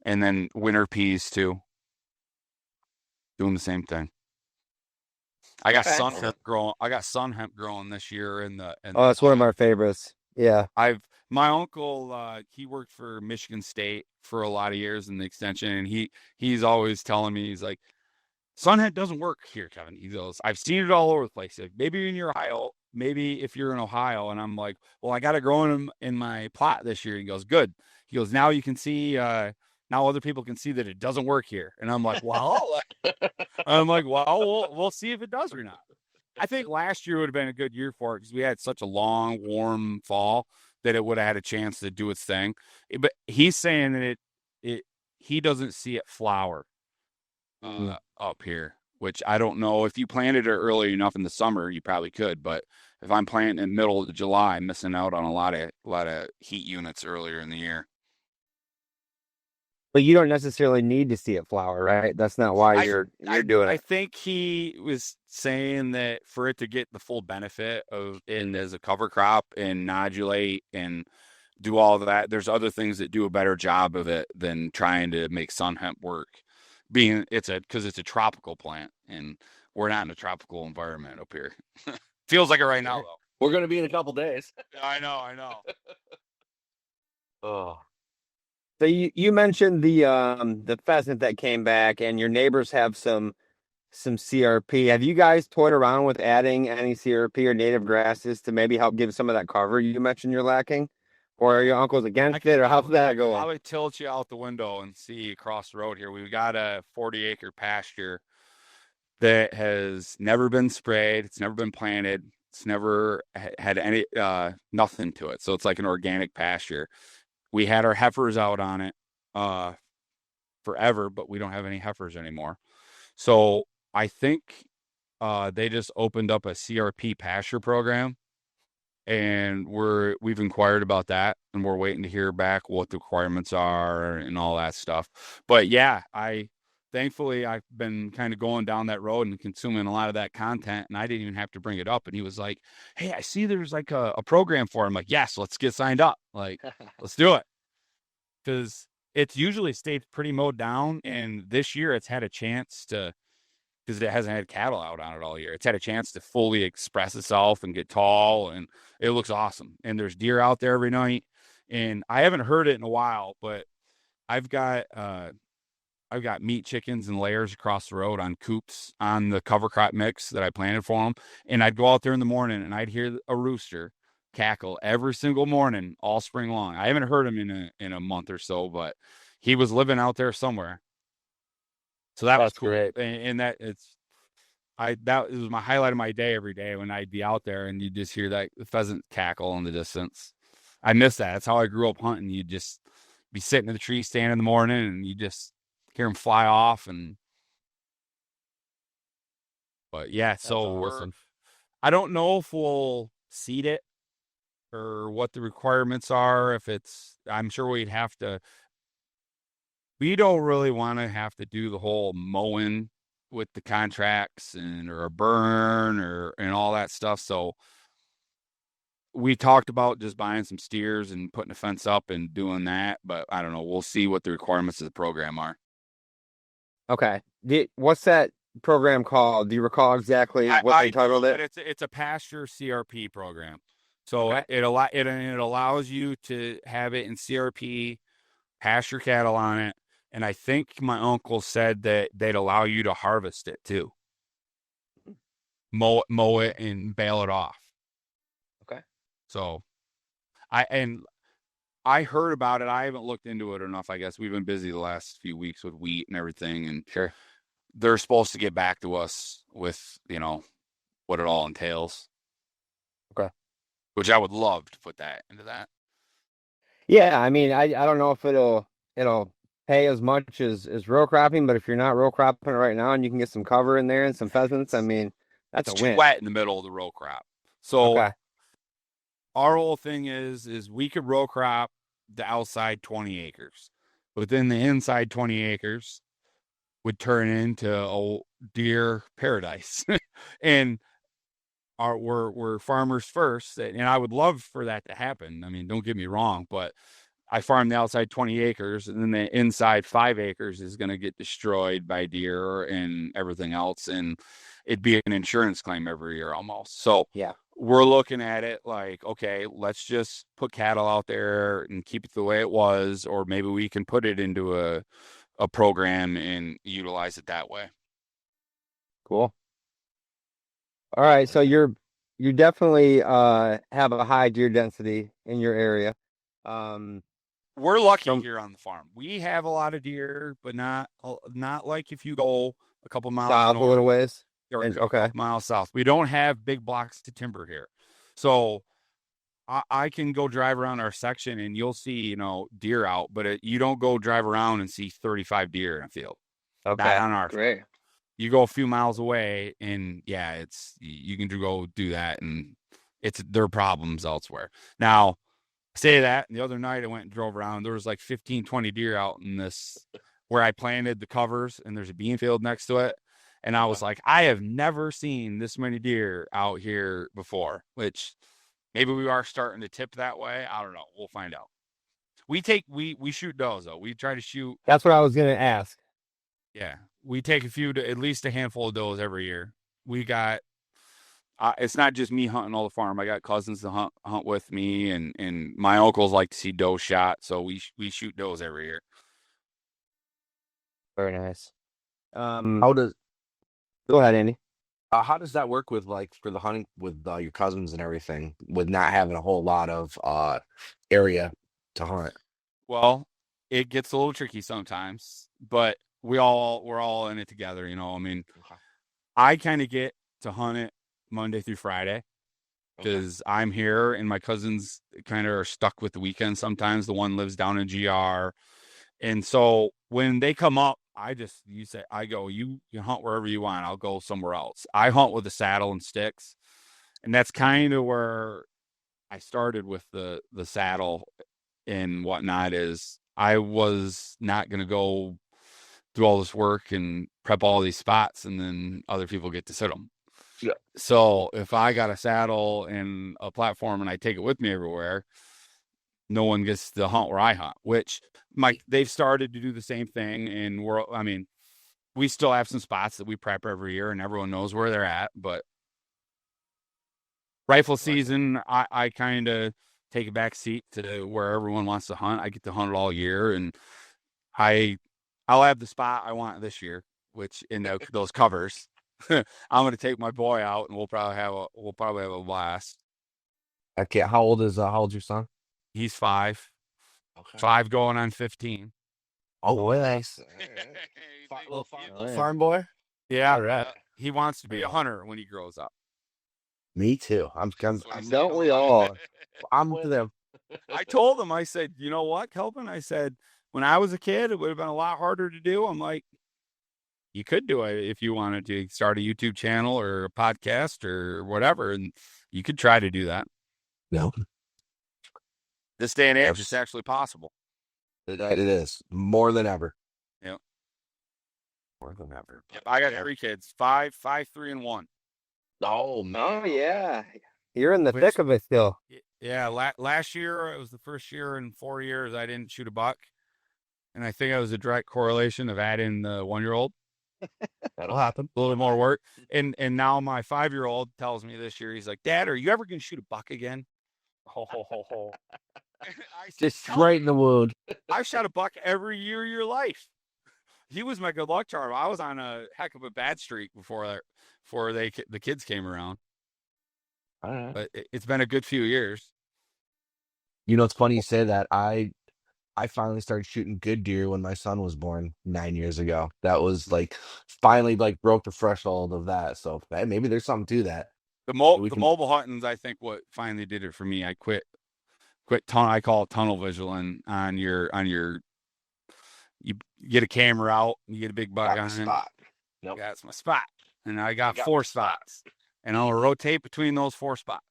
and then winter peas too, doing the same thing. I got sun hemp growing this year Oh, it's one of our favorites. Yeah. My uncle, he worked for Michigan State for a lot of years in the extension, and he's always telling me, he's like, sun hemp doesn't work here, Kevin. He goes, I've seen it all over the place. Like, maybe in your Ohio, maybe if you're in Ohio. And I'm like, well, I got it growing in my plot this year. He goes, good. He goes, now you can see, now other people can see that it doesn't work here. And I'm like, well, we'll see if it does or not. I think last year would have been a good year for it because we had such a long, warm fall that it would have had a chance to do its thing. But he's saying that he doesn't see it flower up here, which I don't know. If you planted it early enough in the summer, you probably could. But if I'm planting in the middle of July, I'm missing out on a lot of heat units earlier in the year. But you don't necessarily need to see it flower, right? That's not why you're doing it. I think he was saying that for it to get the full benefit of it as a cover crop and nodulate and do all of that, there's other things that do a better job of it than trying to make sun hemp work. because it's a tropical plant, and we're not in a tropical environment up here. Feels like it right now, though. We're going to be in a couple days. I know. Oh, So you mentioned the pheasant that came back, and your neighbors have some CRP. Have you guys toyed around with adding any CRP or native grasses to maybe help give some of that cover you mentioned you're lacking? Or are your uncles against it, or how's that going? I would tilt you out the window and see across the road here. We've got a 40-acre pasture that has never been sprayed. It's never been planted. It's never had any nothing to it. So it's like an organic pasture. We had our heifers out on it forever, but we don't have any heifers anymore. So I think they just opened up a CRP pasture program, and we've inquired about that, and we're waiting to hear back what the requirements are and all that stuff. But yeah, thankfully I've been kind of going down that road and consuming a lot of that content, and I didn't even have to bring it up. And he was like, "Hey, I see there's like a program for it." I'm like, "Yes, let's get signed up. Like, let's do it." Because it's usually stayed pretty mowed down, and this year it's had a chance to, because it hasn't had cattle out on it all year. It's had a chance to fully express itself and get tall, and it looks awesome. And there's deer out there every night, and I haven't heard it in a while, but I've got meat chickens and layers across the road on coops on the cover crop mix that I planted for them, and I'd go out there in the morning and I'd hear a rooster cackle every single morning all spring long. I haven't heard him in a month or so, but he was living out there somewhere. So that was cool. Great. And that was my highlight of my day every day when I'd be out there and you just hear that pheasant cackle in the distance. I miss that. That's how I grew up hunting. You'd just be sitting in the tree stand in the morning and you just hear them fly off. But yeah, so awesome. I don't know if we'll seed it or what the requirements are. I'm sure we don't really want to have to do the whole mowing with the contracts or a burn and all that stuff. So we talked about just buying some steers and putting a fence up and doing that, but I don't know. We'll see what the requirements of the program are. Okay. What's that program called? Do you recall exactly what they titled it? But it's a pasture CRP program. So Okay. it allows you to have it in CRP, pasture cattle on it. And I think my uncle said that they'd allow you to harvest it too. Mow it and bale it off. Okay. So I heard about it. I haven't looked into it enough, I guess. We've been busy the last few weeks with wheat and everything. And Sure. they're supposed to get back to us with, what it all entails. Okay. Which I would love to put that into that. Yeah, I mean, I don't know if it'll pay as much as row cropping, but if you're not row cropping it right now and you can get some cover in there and some pheasants, I mean, that's It's a too win. wet in the middle of the row crop. So Okay. our whole thing is we could row crop the outside 20 acres. But then the inside 20 acres would turn into a deer paradise. And we're farmers first, and I would love for that to happen. I mean, don't get me wrong, but I farm the outside 20 acres, and then the inside 5 acres is going to get destroyed by deer and everything else, and it'd be an insurance claim every year almost. So Yeah. we're looking at it like, okay, let's just put cattle out there and keep it the way it was, or maybe we can put it into a program and utilize it that way. Cool. All right, so you definitely have a high deer density in your area. We're lucky here on the farm. We have a lot of deer, but not like if you go a couple miles south north, a little ways. or a Okay. couple miles south. We don't have big blocks to timber here. So I can go drive around our section and you'll see, deer out, but you don't go drive around and see 35 deer in a field. Okay. Not on our Great. You go a few miles away and yeah, you can go do that and it's their problems elsewhere. Now, say that, and the other night I went and drove around. There was like 15, 20 deer out in this where I planted the covers, and there's a bean field next to it. And I was like, I have never seen this many deer out here before, which maybe we are starting to tip that way. I don't know. We'll find out. We shoot does though. We try to shoot. That's what I was gonna ask. Yeah, we take at least a handful of does every year. We got it's not just me hunting all the farm. I got cousins to hunt with me, and my uncles like to see doe shot, so we shoot does every year. Very nice. How does Go ahead, Andy. how does that work with like for the hunting with your cousins and everything, with not having a whole lot of area to hunt? Well, it gets a little tricky sometimes, but we're all in it together. I mean, Okay. I kind of get to hunt it Monday through Friday Okay. because I'm here, and my cousins kind of are stuck with the weekend sometimes. The one lives down in GR. And so when they come up, I go, you hunt wherever you want. I'll go somewhere else. I hunt with a saddle and sticks. And that's kind of where I started with the saddle and whatnot. Is I was not going to go do all this work and prep all these spots and then other people get to sit them. Yeah. So if I got a saddle and a platform and I take it with me everywhere, no one gets to hunt where I hunt, which they've started to do the same thing. And we still have some spots that we prep every year and everyone knows where they're at, but rifle season, I kind of take a back seat to where everyone wants to hunt. I get to hunt it all year, and I'll have the spot I want this year, which in those covers. I'm going to take my boy out, and we'll probably have a blast. Okay, how old's your son? He's 5, Okay. 5 going on 15. Oh, nice. Farm boy. Yeah, All right. he wants to be a hunter when he grows up. Me too. Don't we all? I'm to them. I told him, I said, you know what, Kelvin? I said, when I was a kid, it would have been a lot harder to do. I'm like, you could do it if you wanted to start a YouTube channel or a podcast or whatever, and you could try to do that. No. This day and age, it's actually possible. It is more than ever. Yep. More than ever. Yep. I got 3 kids, 5, 3, and 1. Oh man. Oh yeah, you're in the thick of it still. Yeah, last year it was the first year in 4 years I didn't shoot a buck, and I think it was a direct correlation of adding the 1-year-old. That'll happen. A little bit more work, and now my 5-year-old tells me this year, he's like, Dad, are you ever going to shoot a buck again? Just right in the wound. I've shot a buck every year of your life. He was my good luck charm. I was on a heck of a bad streak before the kids came around. All right. But it's been a good few years. You know, it's funny you say that. I finally started shooting good deer when my son was born 9 years ago. That was like finally like broke the threshold of that. So hey, maybe there's something to that. The mobile hunting's, I think, what finally did it for me. I quit I call it tunnel vision on your you get a camera out, you get a big buck on it. Nope. That's my spot. And I got 4 spots. And I'll rotate between those 4 spots.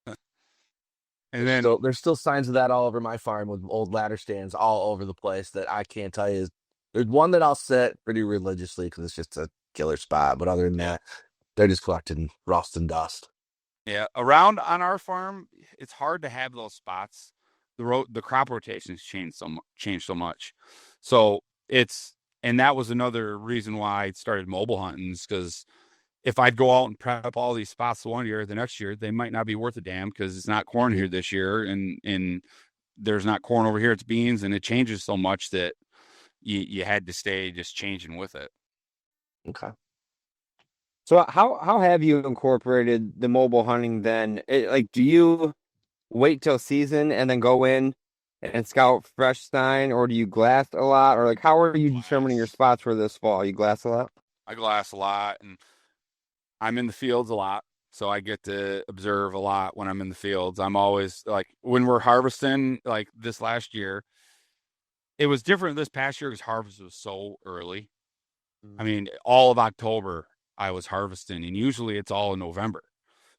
And then there's still signs of that all over my farm with old ladder stands all over the place that I can't tell you. There's one that I'll set pretty religiously because it's just a killer spot. But other than that, they're just collecting rust and dust. Yeah, around on our farm, it's hard to have those spots. The crop rotations changed so much. So and that was another reason why I started mobile hunting, because if I'd go out and prep all these spots one year, the next year they might not be worth a damn because it's not corn here this year, and there's not corn over here, it's beans, and it changes so much that you had to stay just changing with it. Okay. So how have you incorporated the mobile hunting then? Do you wait till season and then go in and scout fresh sign, or do you glass a lot, or how are you determining your spots for this fall? You glass a lot? I glass a lot, and I'm in the fields a lot, so I get to observe a lot when I'm in the fields. I'm always when we're harvesting, like this last year, it was different this past year because harvest was so early. I mean, all of October I was harvesting, and usually it's all in November.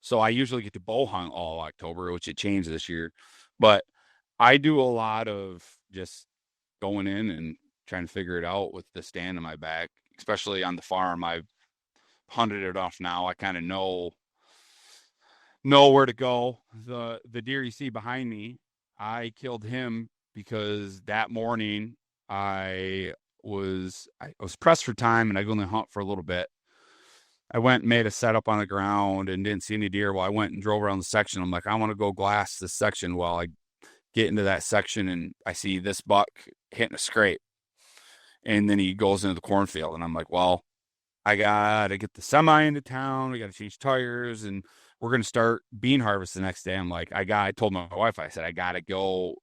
So I usually get to bow hunt all October, which it changed this year. But I do a lot of just going in and trying to figure it out with the stand on my back, especially on the farm. I've hunted it off now. I kind of know where to go. The deer you see behind me, I killed him because that morning I I was pressed for time and I could only hunt for a little bit. I went and made a setup on the ground and didn't see any deer. Well, I went and drove around the section. I'm like, I want to go glass this section. While I get into that section and I see this buck hitting a scrape. And then he goes into the cornfield. And I'm like, well, I got to get the semi into town. We got to change tires. And we're going to start bean harvest the next day. I'm like, I told my wife, I said, I got to go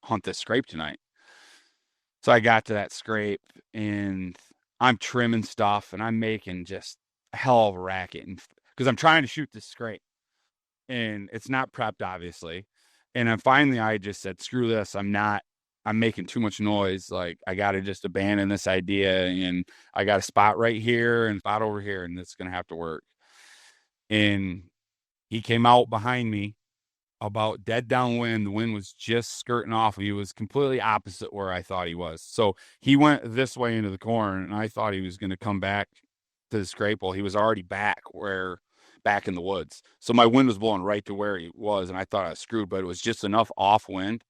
hunt this scrape tonight. So I got to that scrape and I'm trimming stuff and I'm making just a hell of a racket because I'm trying to shoot this scrape and it's not prepped, obviously. And then finally I just said, screw this. I'm making too much noise. Like I got to just abandon this idea and I got a spot right here and spot over here and it's going to have to work. And he came out behind me about dead downwind. The wind was just skirting off. He was completely opposite where I thought he was. So he went this way into the corn, and I thought he was going to come back to the scrape. Well, he was already back in the woods. So my wind was blowing right to where he was, and I thought I was screwed, but it was just enough off wind.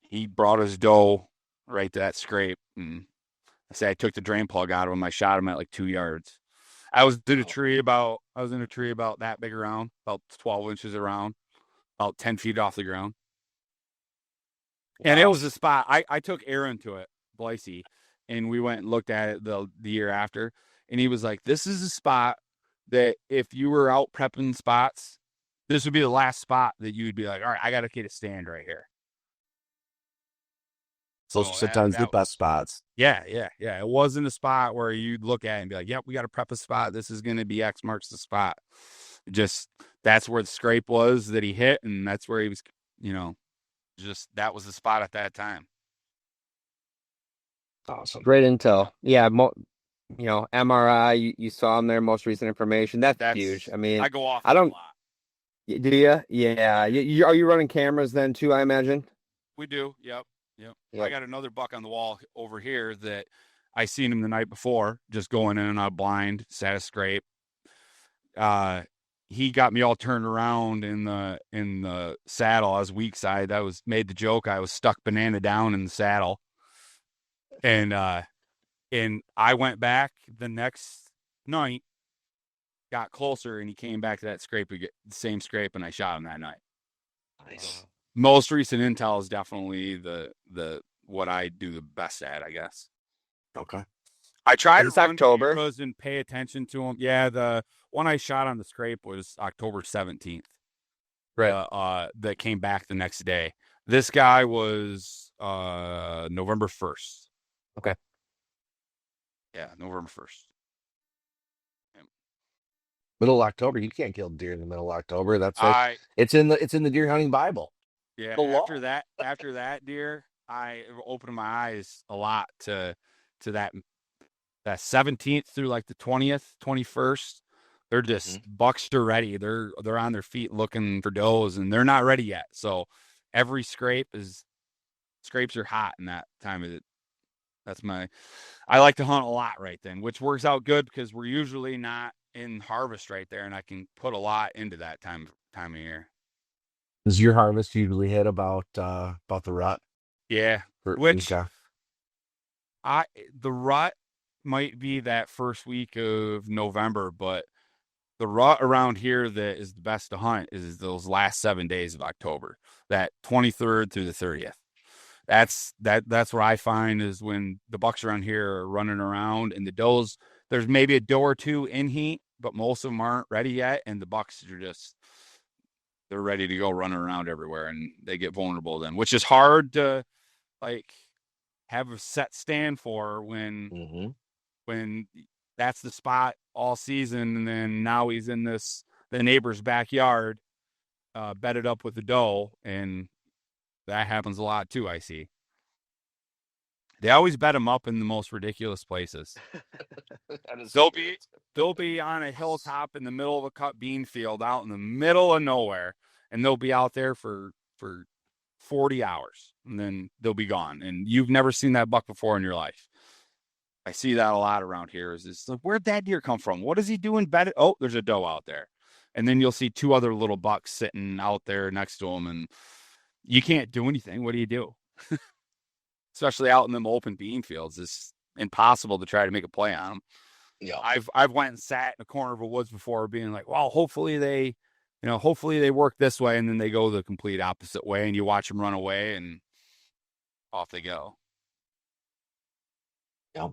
He brought his doe right to that scrape, and I took the drain plug out of him. I shot him at like 2 yards. I was in a tree about that big around, about 12 inches around, about 10 feet off the ground. And it was a spot. I took Aaron to it, Blicey, and we went and looked at it the year after. And he was like, this is a spot that if you were out prepping spots, this would be the last spot that you would be like, all right, I got to get a stand right here. Those are sometimes the best spots. Yeah. It wasn't a spot where you'd look at it and be like, yep, we got to prep a spot. This is going to be X marks the spot. Just that's where the scrape was that he hit, and that's where he was, just that was the spot at that time. Awesome. Great intel. Yeah, MRI, you saw him there, most recent information. That's huge. I mean, I go off I don't, a lot. do you? Yeah. Are you running cameras then too, I imagine? We do. Yep. I got another buck on the wall over here that I seen him the night before, just going in and out blind, sat a scrape. He got me all turned around in the saddle. I was weak side. I made the joke. I was stuck banana down in the saddle. And I went back the next night, got closer, and he came back to that scrape, the same scrape, and I shot him that night. Nice. Most recent intel is definitely the what I do the best at, I guess. Okay. I try to run October cameras and pay attention to them. Yeah, the one I shot on the scrape was October 17th. Right. That came back the next day. This guy was November 1st. Okay. Yeah, November 1st. Middle of October, you can't kill deer in the middle of October. That's like, it's in the deer hunting Bible. Yeah. After that deer, I opened my eyes a lot to that 17th through like the 20th, 21st. They're just bucks are ready. They're on their feet looking for does, and they're not ready yet. So every scrapes are hot in that time of it. I like to hunt a lot right then, which works out good because we're usually not in harvest right there, and I can put a lot into that time of year. Does your harvest usually hit about the rut? Yeah. The rut might be that first week of November, but the rut around here that is the best to hunt is those last 7 days of October, that 23rd through the 30th. That's what I find is when the bucks around here are running around, and the does, there's maybe a doe or two in heat, but most of them aren't ready yet, and the bucks are they're ready to go running around everywhere, and they get vulnerable then, which is hard to like have a set stand for when that's the spot all season, and then now he's in the neighbor's backyard, bedded up with the doe, and that happens a lot too. I see. They always bed them up in the most ridiculous places. They'll be on a hilltop in the middle of a cut bean field out in the middle of nowhere, and they'll be out there for 40 hours, and then they'll be gone. And you've never seen that buck before in your life. I see that a lot around here. Is like, where'd that deer come from? What is he doing bedded? Oh, there's a doe out there. And then you'll see two other little bucks sitting out there next to him, and you can't do anything. What do you do? especially out in them open bean fields. It's impossible to try to make a play on them. Yeah. I've went and sat in a corner of a woods before, being like, well, hopefully they work this way, and then they go the complete opposite way, and you watch them run away, and off they go. Yeah.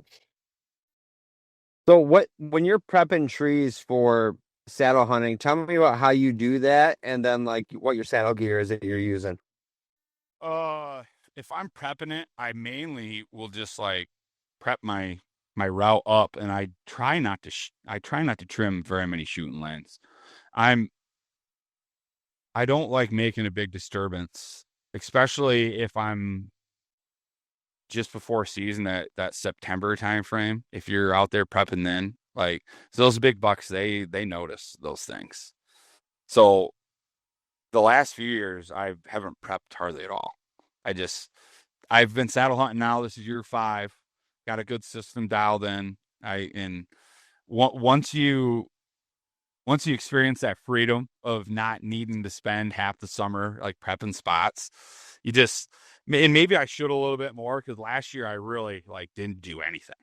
So when you're prepping trees for saddle hunting, tell me about how you do that, and then like what your saddle gear is that you're using. If I'm prepping it, I mainly will just like prep my route up, and I try not to trim very many shooting lanes. I don't like making a big disturbance, especially if I'm just before season, that September time frame. If you're out there prepping then, like, so those big bucks, they notice those things. So the last few years I haven't prepped hardly at all. I've been saddle hunting now. This is year 5. Got a good system dialed in. Once you experience that freedom of not needing to spend half the summer like prepping spots, and maybe I should a little bit more, because last year I really like didn't do anything.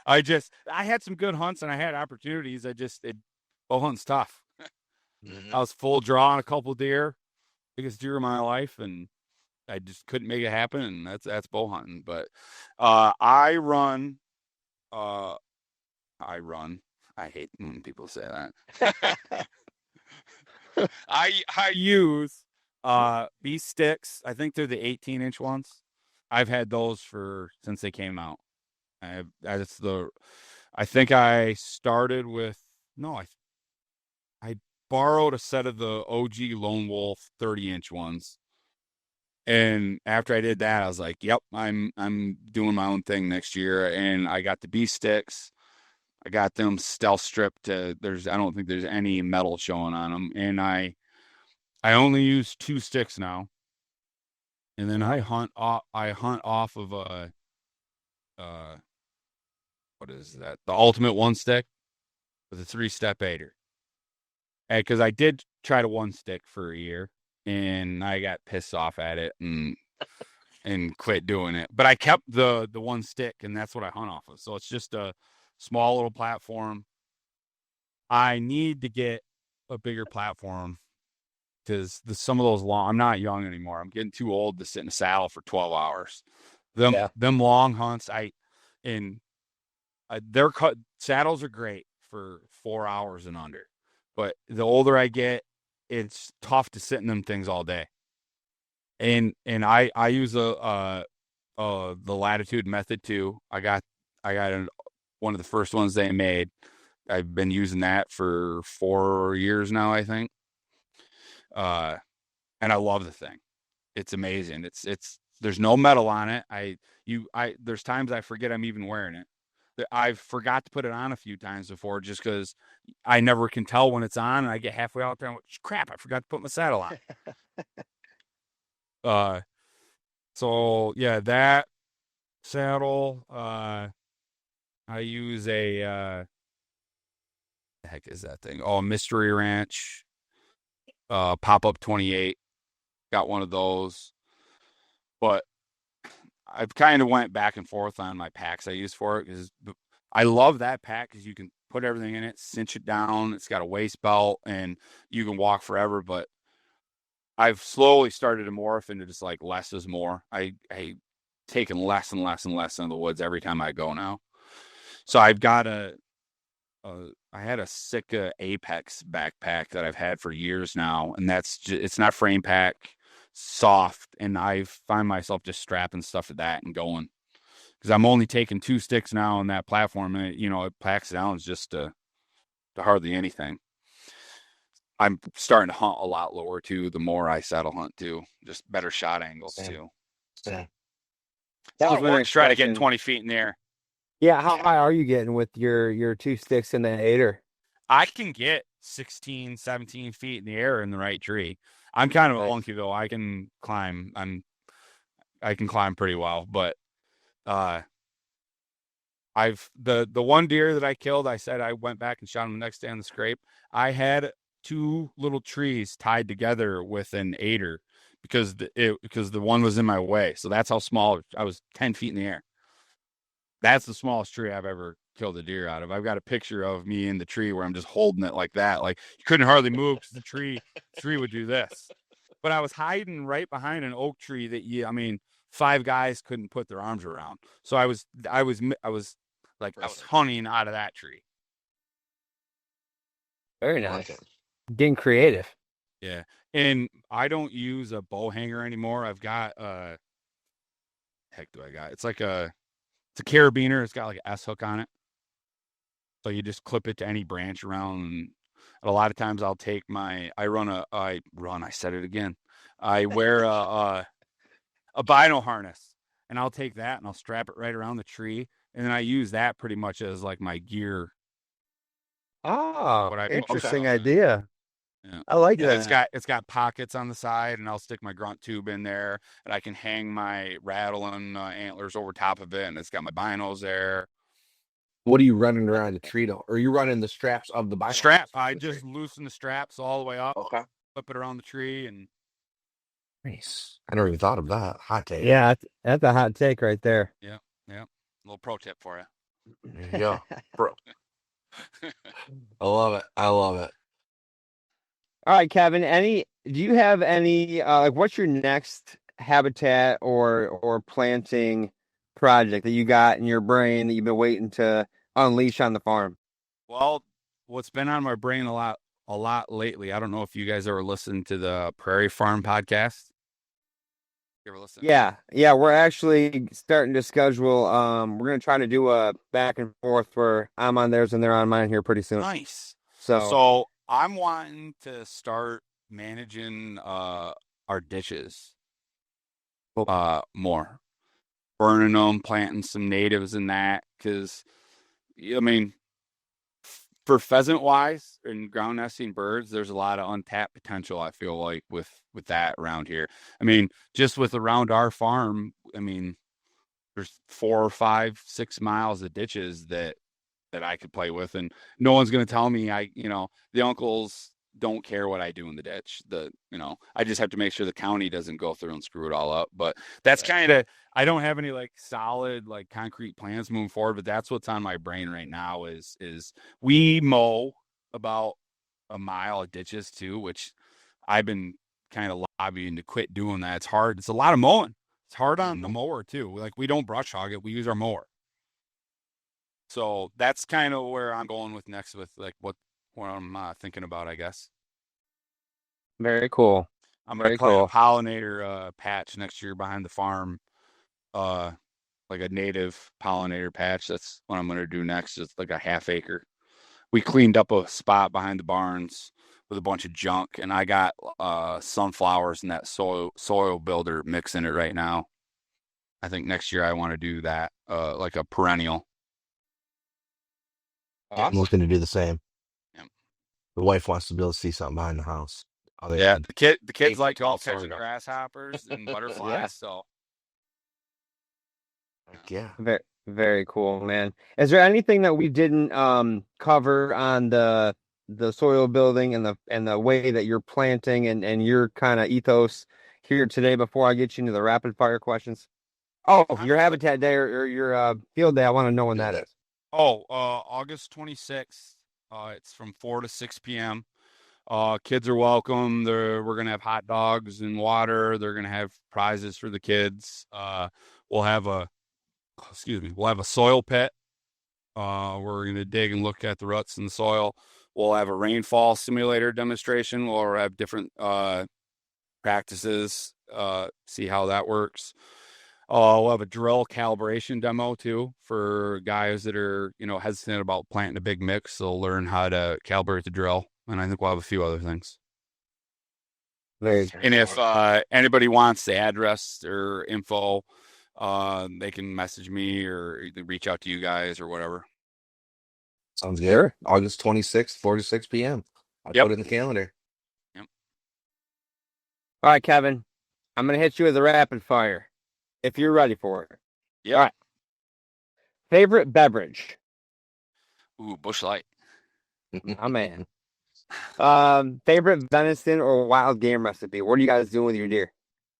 I had some good hunts and I had opportunities. Bow hunting's tough. Mhm. I was full draw on a couple deer, biggest deer of my life, and I just couldn't make it happen. And that's bow hunting. But I run. I hate when people say that. I use bee sticks. I think they're the 18-inch ones. I've had those since they came out. I think I started with I borrowed a set of the OG Lone Wolf 30-inch ones. And after I did that, I was like, yep, I'm doing my own thing next year. And I got the bee sticks. I got them stealth stripped. I don't think there's any metal showing on them. And I only use 2 sticks now. And then I hunt off of what is that? The ultimate 1 stick with a 3-step aider. And because I did try to 1 stick for a year, and I got pissed off at it and quit doing it. But I kept the 1 stick, and that's what I hunt off of. So it's just a small little platform. I need to get a bigger platform, because some of those long. I'm not young anymore. I'm getting too old to sit in a saddle for 12 hours. Them long hunts. Their saddles are great for 4 hours and under, but the older I get, it's tough to sit in them things all day. And I use the Latitude method too. I got one of the first ones they made. I've been using that for 4 years now, I think. And I love the thing. It's amazing. There's no metal on it. There's times I forget I'm even wearing it. I've forgot to put it on a few times before, just because I never can tell when it's on, and I get halfway out there and crap, I forgot to put my saddle on. So yeah, that saddle, I use the heck is that thing? Oh, Mystery Ranch, pop-up 28. Got one of those. But I've kind of went back and forth on my packs I use for it, because I love that pack because you can put everything in it, cinch it down. It's got a waist belt, and you can walk forever. But I've slowly started to morph into just like less is more. I taken less and less and less in the woods every time I go now. So I've got I had a Sitka Apex backpack that I've had for years now, and it's not frame pack, soft, and I find myself just strapping stuff to that and going, because I'm only taking 2 sticks now on that platform, and it packs down just to hardly anything. I'm starting to hunt a lot lower too, the more I saddle hunt too, just better shot angles too. That So was my next try to get question. 20 feet in the air. Yeah, how high are you getting with your 2 sticks and the aider? I can get 16, 17 feet in the air in the right tree. I'm kind of a monkey though. I can climb. I can climb pretty well, but the one deer that I killed, I said I went back and shot him the next day on the scrape. I had 2 little trees tied together with an aider, because the one was in my way. So that's how small I was, 10 feet in the air. That's the smallest tree I've ever killed a deer out of. I've got a picture of me in the tree where I'm just holding it like that. Like you couldn't hardly move because the tree would do this. But I was hiding right behind an oak tree that I mean, 5 guys couldn't put their arms around. So I was hunting out of that tree. Very I nice. like it. Getting creative. Yeah. And I don't use a bow hanger anymore. I've got heck do I got? It's a carabiner. It's got like an S hook on it. So you just clip it to any branch around. And a lot of times I'll take I said it again. I wear a bino harness, and I'll take that and I'll strap it right around the tree. And then I use that pretty much as like my gear. Oh, What I interesting okay. idea. Yeah. I like Yeah, that. it's got pockets on the side, and I'll stick my grunt tube in there, and I can hang my rattling antlers over top of it, and it's got my binos there. What are you running around the tree though? Or are you running the straps of the binos? Strap. I just loosen the straps all the way up, Okay. flip it around the tree, and Nice. I never even thought of that. Hot take. Yeah, that's a hot take right there. yeah. A little pro tip for you. There you go. Bro. I love it. I love it. All right, Kevin, do you have any like what's your next habitat or planting project that you got in your brain that you've been waiting to unleash on the farm? Well, what's been on my brain a lot lately, I don't know if you guys ever listened to the Prairie Farm podcast. You ever listen? Yeah, we're actually starting to schedule. We're gonna try to do a back and forth where I'm on theirs and they're on mine here pretty soon. Nice. So So I'm wanting to start managing our ditches more, burning them, planting some natives in that, because I mean, for pheasant wise and ground nesting birds, there's a lot of untapped potential. I feel like with that around here. I mean, just with around our farm, I mean, there's 4 or 5, 6 miles of ditches that I could play with, and no one's going to tell me the uncles don't care what I do in the ditch. I just have to make sure the county doesn't go through and screw it all up. But that's kind of, I don't have any like solid, like concrete plans moving forward, but that's what's on my brain right now is we mow about a mile of ditches too, which I've been kind of lobbying to quit doing that. It's hard. It's a lot of mowing. It's hard on the mower too. Like we don't brush hog it. We use our mower. So that's kind of where I'm going with next with like what I'm thinking about, I guess. very cool. I'm going to plant a pollinator patch next year behind the farm, like a native pollinator patch. That's what I'm going to do next. It's like a half acre. We cleaned up a spot behind the barns with a bunch of junk, and I got sunflowers and that soil builder mix in it right now. I think next year I want to do that, like a perennial. I'm looking to do the same. Yeah. The wife wants to be able to see something behind the house. Yeah, the kids like all catching grasshoppers and butterflies. Yeah. So yeah. Very, very cool, man. Is there anything that we didn't cover on the soil building and the way that you're planting and your kind of ethos here today before I get you into the rapid fire questions? Oh, your habitat day or your field day. I want to know when that is. August 26th. It's from 4 to 6 p.m. Kids are welcome. We're gonna have hot dogs and water. They're gonna have prizes for the kids. We'll have a soil pit. We're gonna dig and look at the ruts in the soil. We'll have a rainfall simulator demonstration. We'll have different practices. See how that works. We'll have a drill calibration demo too for guys that are, hesitant about planting a big mix. They'll learn how to calibrate the drill. And I think we'll have a few other things. And if anybody wants the address or info, they can message me or reach out to you guys or whatever. Sounds good. Sure. August 26th, 4 to 6 p.m. I'll put it in the calendar. Yep. All right, Kevin. I'm going to hit you with a rapid fire if you're ready for it. Yeah. All right. Favorite beverage? Ooh, Busch Light. My man. Favorite venison or wild game recipe? What are you guys doing with your deer?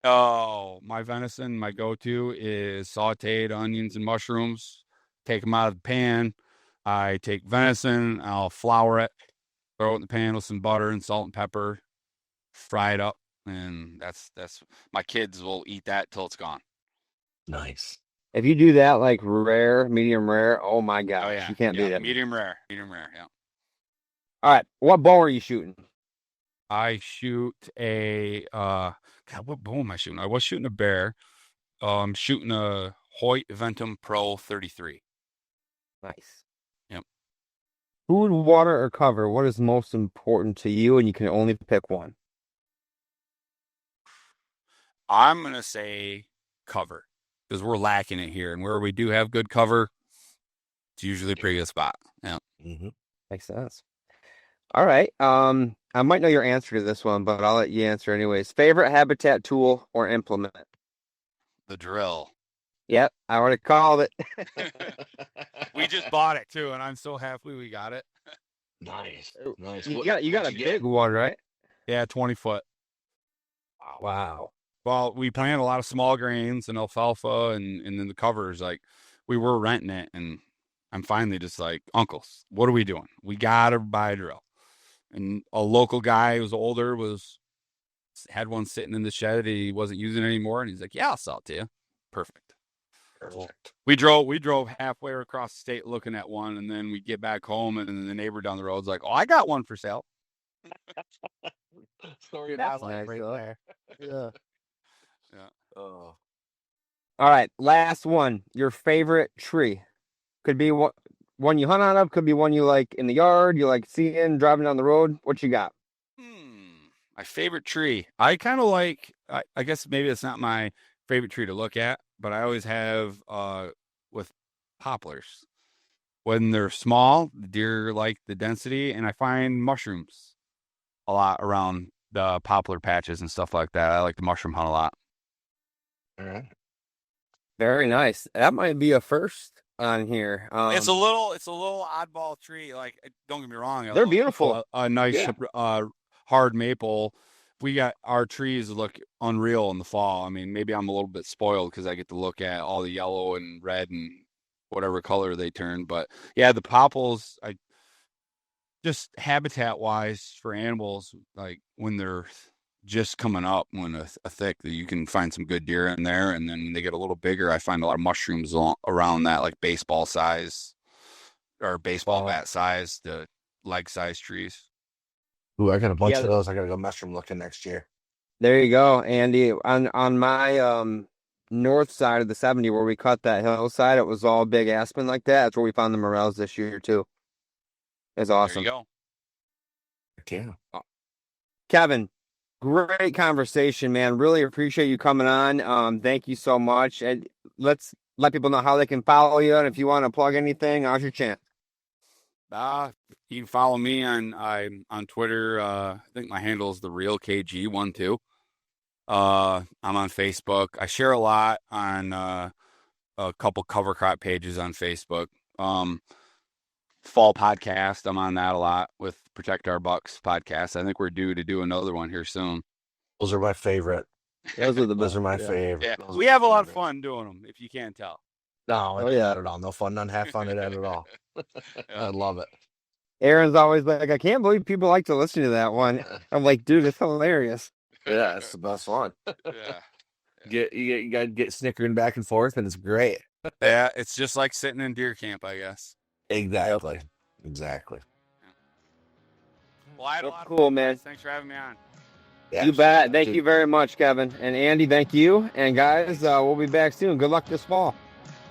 Oh, my venison, my go-to is sauteed onions and mushrooms. Take them out of the pan. I take venison, I'll flour it, throw it in the pan with some butter and salt and pepper, fry it up, and that's my kids will eat that till it's gone. Nice. If you do that like rare, medium rare, oh my Oh gosh, yeah, you can't beat it. medium rare, yeah. All right, what bow are you shooting? I shoot a God, what bow am I shooting? I was shooting a bear. I'm shooting a Hoyt Ventum Pro 33. Nice. Yep. Food, water, or cover? What is most important to you? And you can only pick one. I'm gonna say cover because we're lacking it here, and where we do have good cover, it's usually a pretty good spot. Yeah. Mm-hmm. Makes sense. All right. I might know your answer to this one, but I'll let you answer anyways. Favorite habitat tool or implement? The drill. Yep, I already called it. We just bought it too, and I'm so happy we got it. Nice. You got a What'd you big one, right? Yeah, 20 foot. Wow. Well, we plant a lot of small grains and alfalfa, and then the covers, like we were renting it, and I'm finally just like, uncles, what are we doing? We gotta buy a drill. And a local guy who was older had one sitting in the shed that he wasn't using anymore, and he's like, yeah, I'll sell it to you. Perfect. We drove halfway across the state looking at one, and then we get back home, and then the neighbor down the road's like, oh, I got one for sale. Story of That's my life nice, right though. there. Yeah. Yeah. Oh. All right, last one. Your favorite tree. Could be one you hunt out of, could be one you like in the yard, you like seeing, driving down the road. What you got? My favorite tree. I kind of like, I guess maybe it's not my favorite tree to look at, but I always have with poplars. When they're small, the deer like the density, and I find mushrooms a lot around the poplar patches and stuff like that. I like the mushroom hunt a lot. All right. Very nice. That might be a first on here. It's a little oddball tree. Like, don't get me wrong, They're beautiful. A nice Yeah. hard maple. We got our trees look unreal in the fall. I mean, maybe I'm a little bit spoiled because I get to look at all the yellow and red and whatever color they turn. But yeah, the popples, I just habitat wise for animals, like when they're just coming up, when a thick, that you can find some good deer in there, and then they get a little bigger. I find a lot of mushrooms around that, like baseball size or baseball bat size to leg size trees. Ooh, I got a bunch Yeah. of those. I gotta go mushroom looking next year. There you go, Andy. On my north side of the 70 where we cut that hillside, it was all big aspen like that. That's where we found the morels this year too. It's awesome. There you go. Yeah. Kevin, great conversation, man. Really appreciate you coming on. Thank you so much. And let's let people know how they can follow you. And if you want to plug anything, now's your chance. You can follow me on Twitter. I think my handle is the real KG12. I'm on Facebook. I share a lot on a couple cover crop pages on Facebook. Fall podcast, I'm on that a lot with Protect Our Bucks podcast. I think we're due to do another one here soon. Those are my favorite. Those are the Those are my yeah. favorite. Yeah, Those we are have a my lot of favorite. fun doing them, if you can't tell. No, Oh, yeah. not at all. No fun, none half fun in it at all. I love it. Aaron's always like, I can't believe people like to listen to that one. I'm like, dude, it's hilarious. Yeah, it's the best one. Yeah. You gotta get snickering back and forth, and it's great. Yeah, it's just like sitting in deer camp, I guess. Exactly. Well, I had a Well, lot of cool, fun, man. guys. Thanks for having me on. Yeah, You bet. Thank dude. you very much, Kevin. And Andy, thank you. And guys, we'll be back soon. Good luck this fall.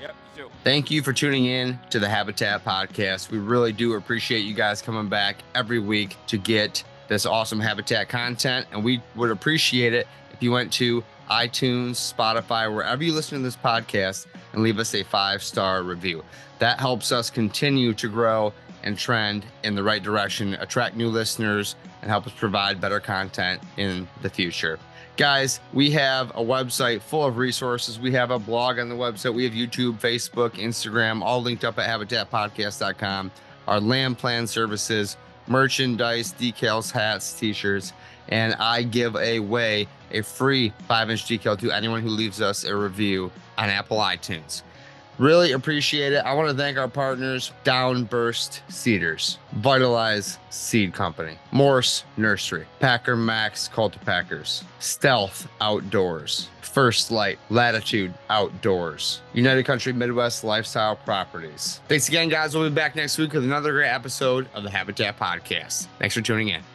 Yep, you too. Thank you for tuning in to the Habitat Podcast. We really do appreciate you guys coming back every week to get this awesome Habitat content. And we would appreciate it if you went to iTunes, Spotify, wherever you listen to this podcast, and leave us a 5-star review. That helps us continue to grow and trend in the right direction, attract new listeners, and help us provide better content in the future. Guys, we have a website full of resources. We have a blog on the website. We have YouTube, Facebook, Instagram, all linked up at habitatpodcast.com. Our land plan services, merchandise, decals, hats, t-shirts, and I give away a free 5-inch decal to anyone who leaves us a review on Apple iTunes. Really appreciate it. I want to thank our partners, Downburst Cedars, Vitalize Seed Company, Morse Nursery, Packer Max Cultipackers, Stealth Outdoors, First Light Latitude Outdoors, United Country Midwest Lifestyle Properties. Thanks again, guys. We'll be back next week with another great episode of the Habitat Podcast. Thanks for tuning in.